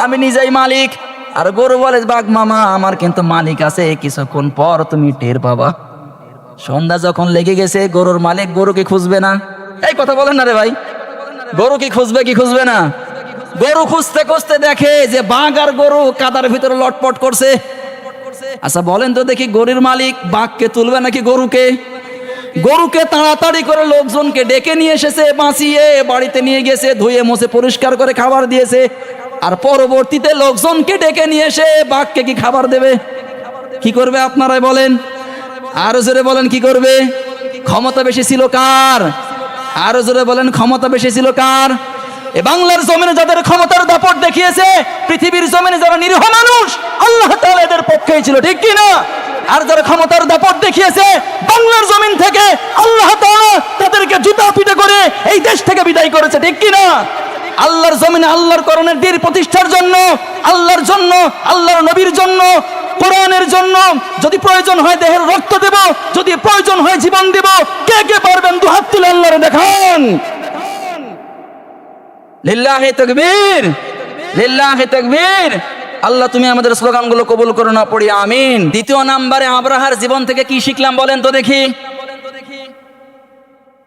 আমি নিজেই মালিক। আর গরু বলে বাঘ মামা আমার কিন্তু মালিক আছে, কিছুক্ষণ পর তুমি টের পাবা। সন্ধ্যা যখন লেগে গেছে, গরুর মালিক গরুকে খুঁজবে না? এই কথা বলেন না রে ভাই, গরু কি খুঁজবে কি খুঁজবে না? গরু খুঁজতে খুঁজতে দেখে যে বাঘ আর গরু কাদার ভিতরে লটপট করছে। আচ্ছা বলেন তো দেখি, গরুর মালিক বাঘকে তুলবে নাকি গরুকে? গরুকে তাড়াতাড়ি করে লোকজনকে ডেকে নিয়ে এসেছে, বাঁচিয়ে বাড়িতে নিয়ে গেছে, ধুয়ে মুছে পরিষ্কার করে খাবার দিয়েছে। আর পরবর্তীতে লোকজনকে ডেকে নিয়ে এসে বাঘকে কি খাবার দেবে? কি করবে আপনারাই বলেন? আরো জোরে বলেন কি করবে? ক্ষমতা বেশি ছিল কার? আরো জোরে বলেন ক্ষমতা বেশি ছিল কার? এ বাংলার জমিনে যাদের ক্ষমতার দাপট দেখিয়েছে, পৃথিবীর জমিনে যারা নিরীহ মানুষ, আল্লাহ তাআলা এদের পক্ষেই ছিল, ঠিক কি না? আর যারা ক্ষমতার দাপট দেখিয়েছে বাংলার জমিন থেকে, আল্লাহ তাআলা তাদেরকে জুতা পিটা করে এই দেশ থেকে বিদায় করেছে, ঠিক কি না? আল্লাহর জমিনে আল্লাহর করণের দীর প্রতিষ্ঠার জন্য, আল্লাহর জন্য, আল্লাহর নবীর জন্য, কোরআনের জন্য যদি প্রয়োজন হয় দেহের রক্ত দেব, যদি প্রয়োজন হয় জীবন দেব। কে কে পারবেন দুহাত তুলে আল্লাহরে দেখান। লিল্লাহি তাকবীর, লিল্লাহি তাকবীর। আল্লাহ তুমি আমাদের স্লোগানগুলো কবুল করো না, পড়ি আমিন। দ্বিতীয় নাম্বারে আব্রাহার জীবন থেকে কি শিখলাম বলেন তো দেখি?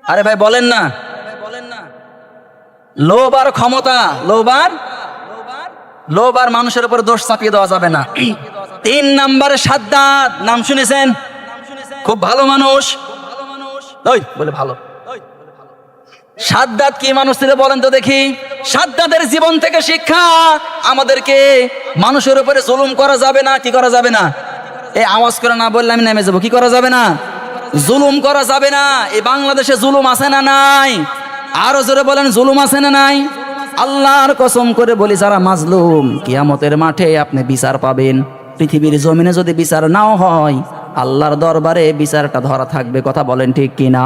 আরে ভাই বলেন না, লোভ আর ক্ষমতা, লোভ আর মানুষের উপর দোষ চাপিয়ে দেওয়া যাবে না। 3 নাম্বারে সাদ্দাত, নাম শুনেছেন? খুব ভালো মানুষ, বলে ভালো। সাদ্দাত কি মানুষ ছিল বলেন তো দেখি? সাদ্দাতের জীবন থেকে শিক্ষা, আমাদেরকে মানুষের উপরে জুলুম করা যাবে না। কি করা যাবে না? এই আওয়াজ করে না বললে আমি নেমে যাবো। কি করা যাবে না? জুলুম করা যাবে না। এই বাংলাদেশে জুলুম আছে না নাই? আরো জোরে বলেন জুলুম আছে না নাই? আল্লাহর কসম করে বলি, যারা মাজলুম কিয়ামতের মাঠে আপনি বিচার পাবেন। পৃথিবীর জমিনে যদি বিচার নাও হয়, আল্লাহর দরবারে বিচারটা ধরা থাকবে। কথা বলেন ঠিক কিনা?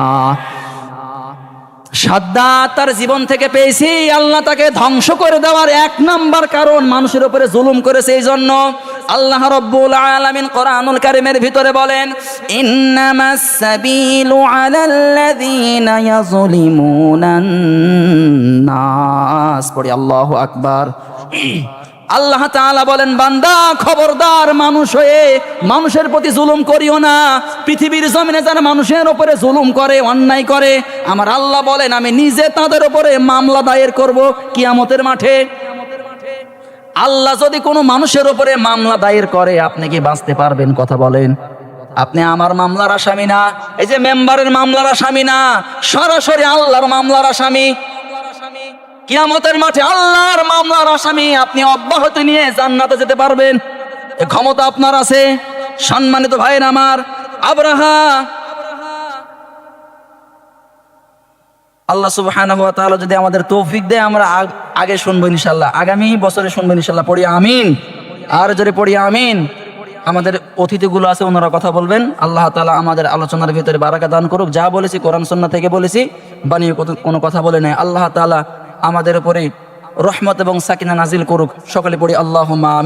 সাদ্দাত তার জীবন থেকে পেয়েছি, আল্লাহ তাকে ধ্বংস করে দেওয়ার 1 নাম্বার কারণ মানুষের উপরে জুলুম করেছে। এই জন্য আল্লাহ রাব্বুল আলামিন কোরআনুল কারীমের ভিতরে বলেন, ইন্নামাস সাবিলু আলাল্লাযীনা ইয়াযলিমুনান নাস। পড়ি আল্লাহু আকবার। আল্লাহ তাআলা বলেন, বান্দা খবরদার, মানুষ হয়ে মানুষের প্রতি জুলুম করিও না। পৃথিবীর জমিনে যারা মানুষের উপরে জুলুম করে, অন্যায় করে, আমার আল্লাহ বলেন আমি নিজে তাদের উপরে মামলা দায়ের করব কিয়ামতের মাঠে। আল্লাহ যদি কোনো মানুষের উপরে মামলা দায়ের করে, আপনি কি বাঁচতে পারবেন? কথা বলেন। আপনি আমার মামলার আসামি না, এই যে মেম্বারের মামলার আসামি না, সরাসরি আল্লাহর মামলার আসামি। কিয়ামতের মাঠে আল্লাহর মামলার আসামি। আপনি অব্যাহতি নিয়ে জান্নাতে যেতে পারবেন, এই ক্ষমতা আপনার আছে। সম্মানিত ভাইয়ের আমার, আব্রাহা, আল্লাহ সুবহানাহু ওয়া তাআলা যদি আমাদের তৌফিক দেয়, আমরা আগে শুনবো ইনশাআল্লাহ, আগামী বছরে শুনবো ইনশাআল্লাহ। পড়ি আমিন। আর যদি পড়ি আমিন। আমাদের অতিথিগুলো আছে, ওনারা কথা বলবেন। আল্লাহ তাআলা আমাদের আলোচনার ভিতরে বারাকা দান করুক। যা বলেছি কোরআন সুন্নাহ থেকে বলেছি, বানিয়ে কোনো কথা বলে নাই। আল্লাহ তাআলা আমাদের উপরে রহমত এবং সাকিনা নাজিল করুক। সকলে পড়ি আল্লাহুম্মা আমিন।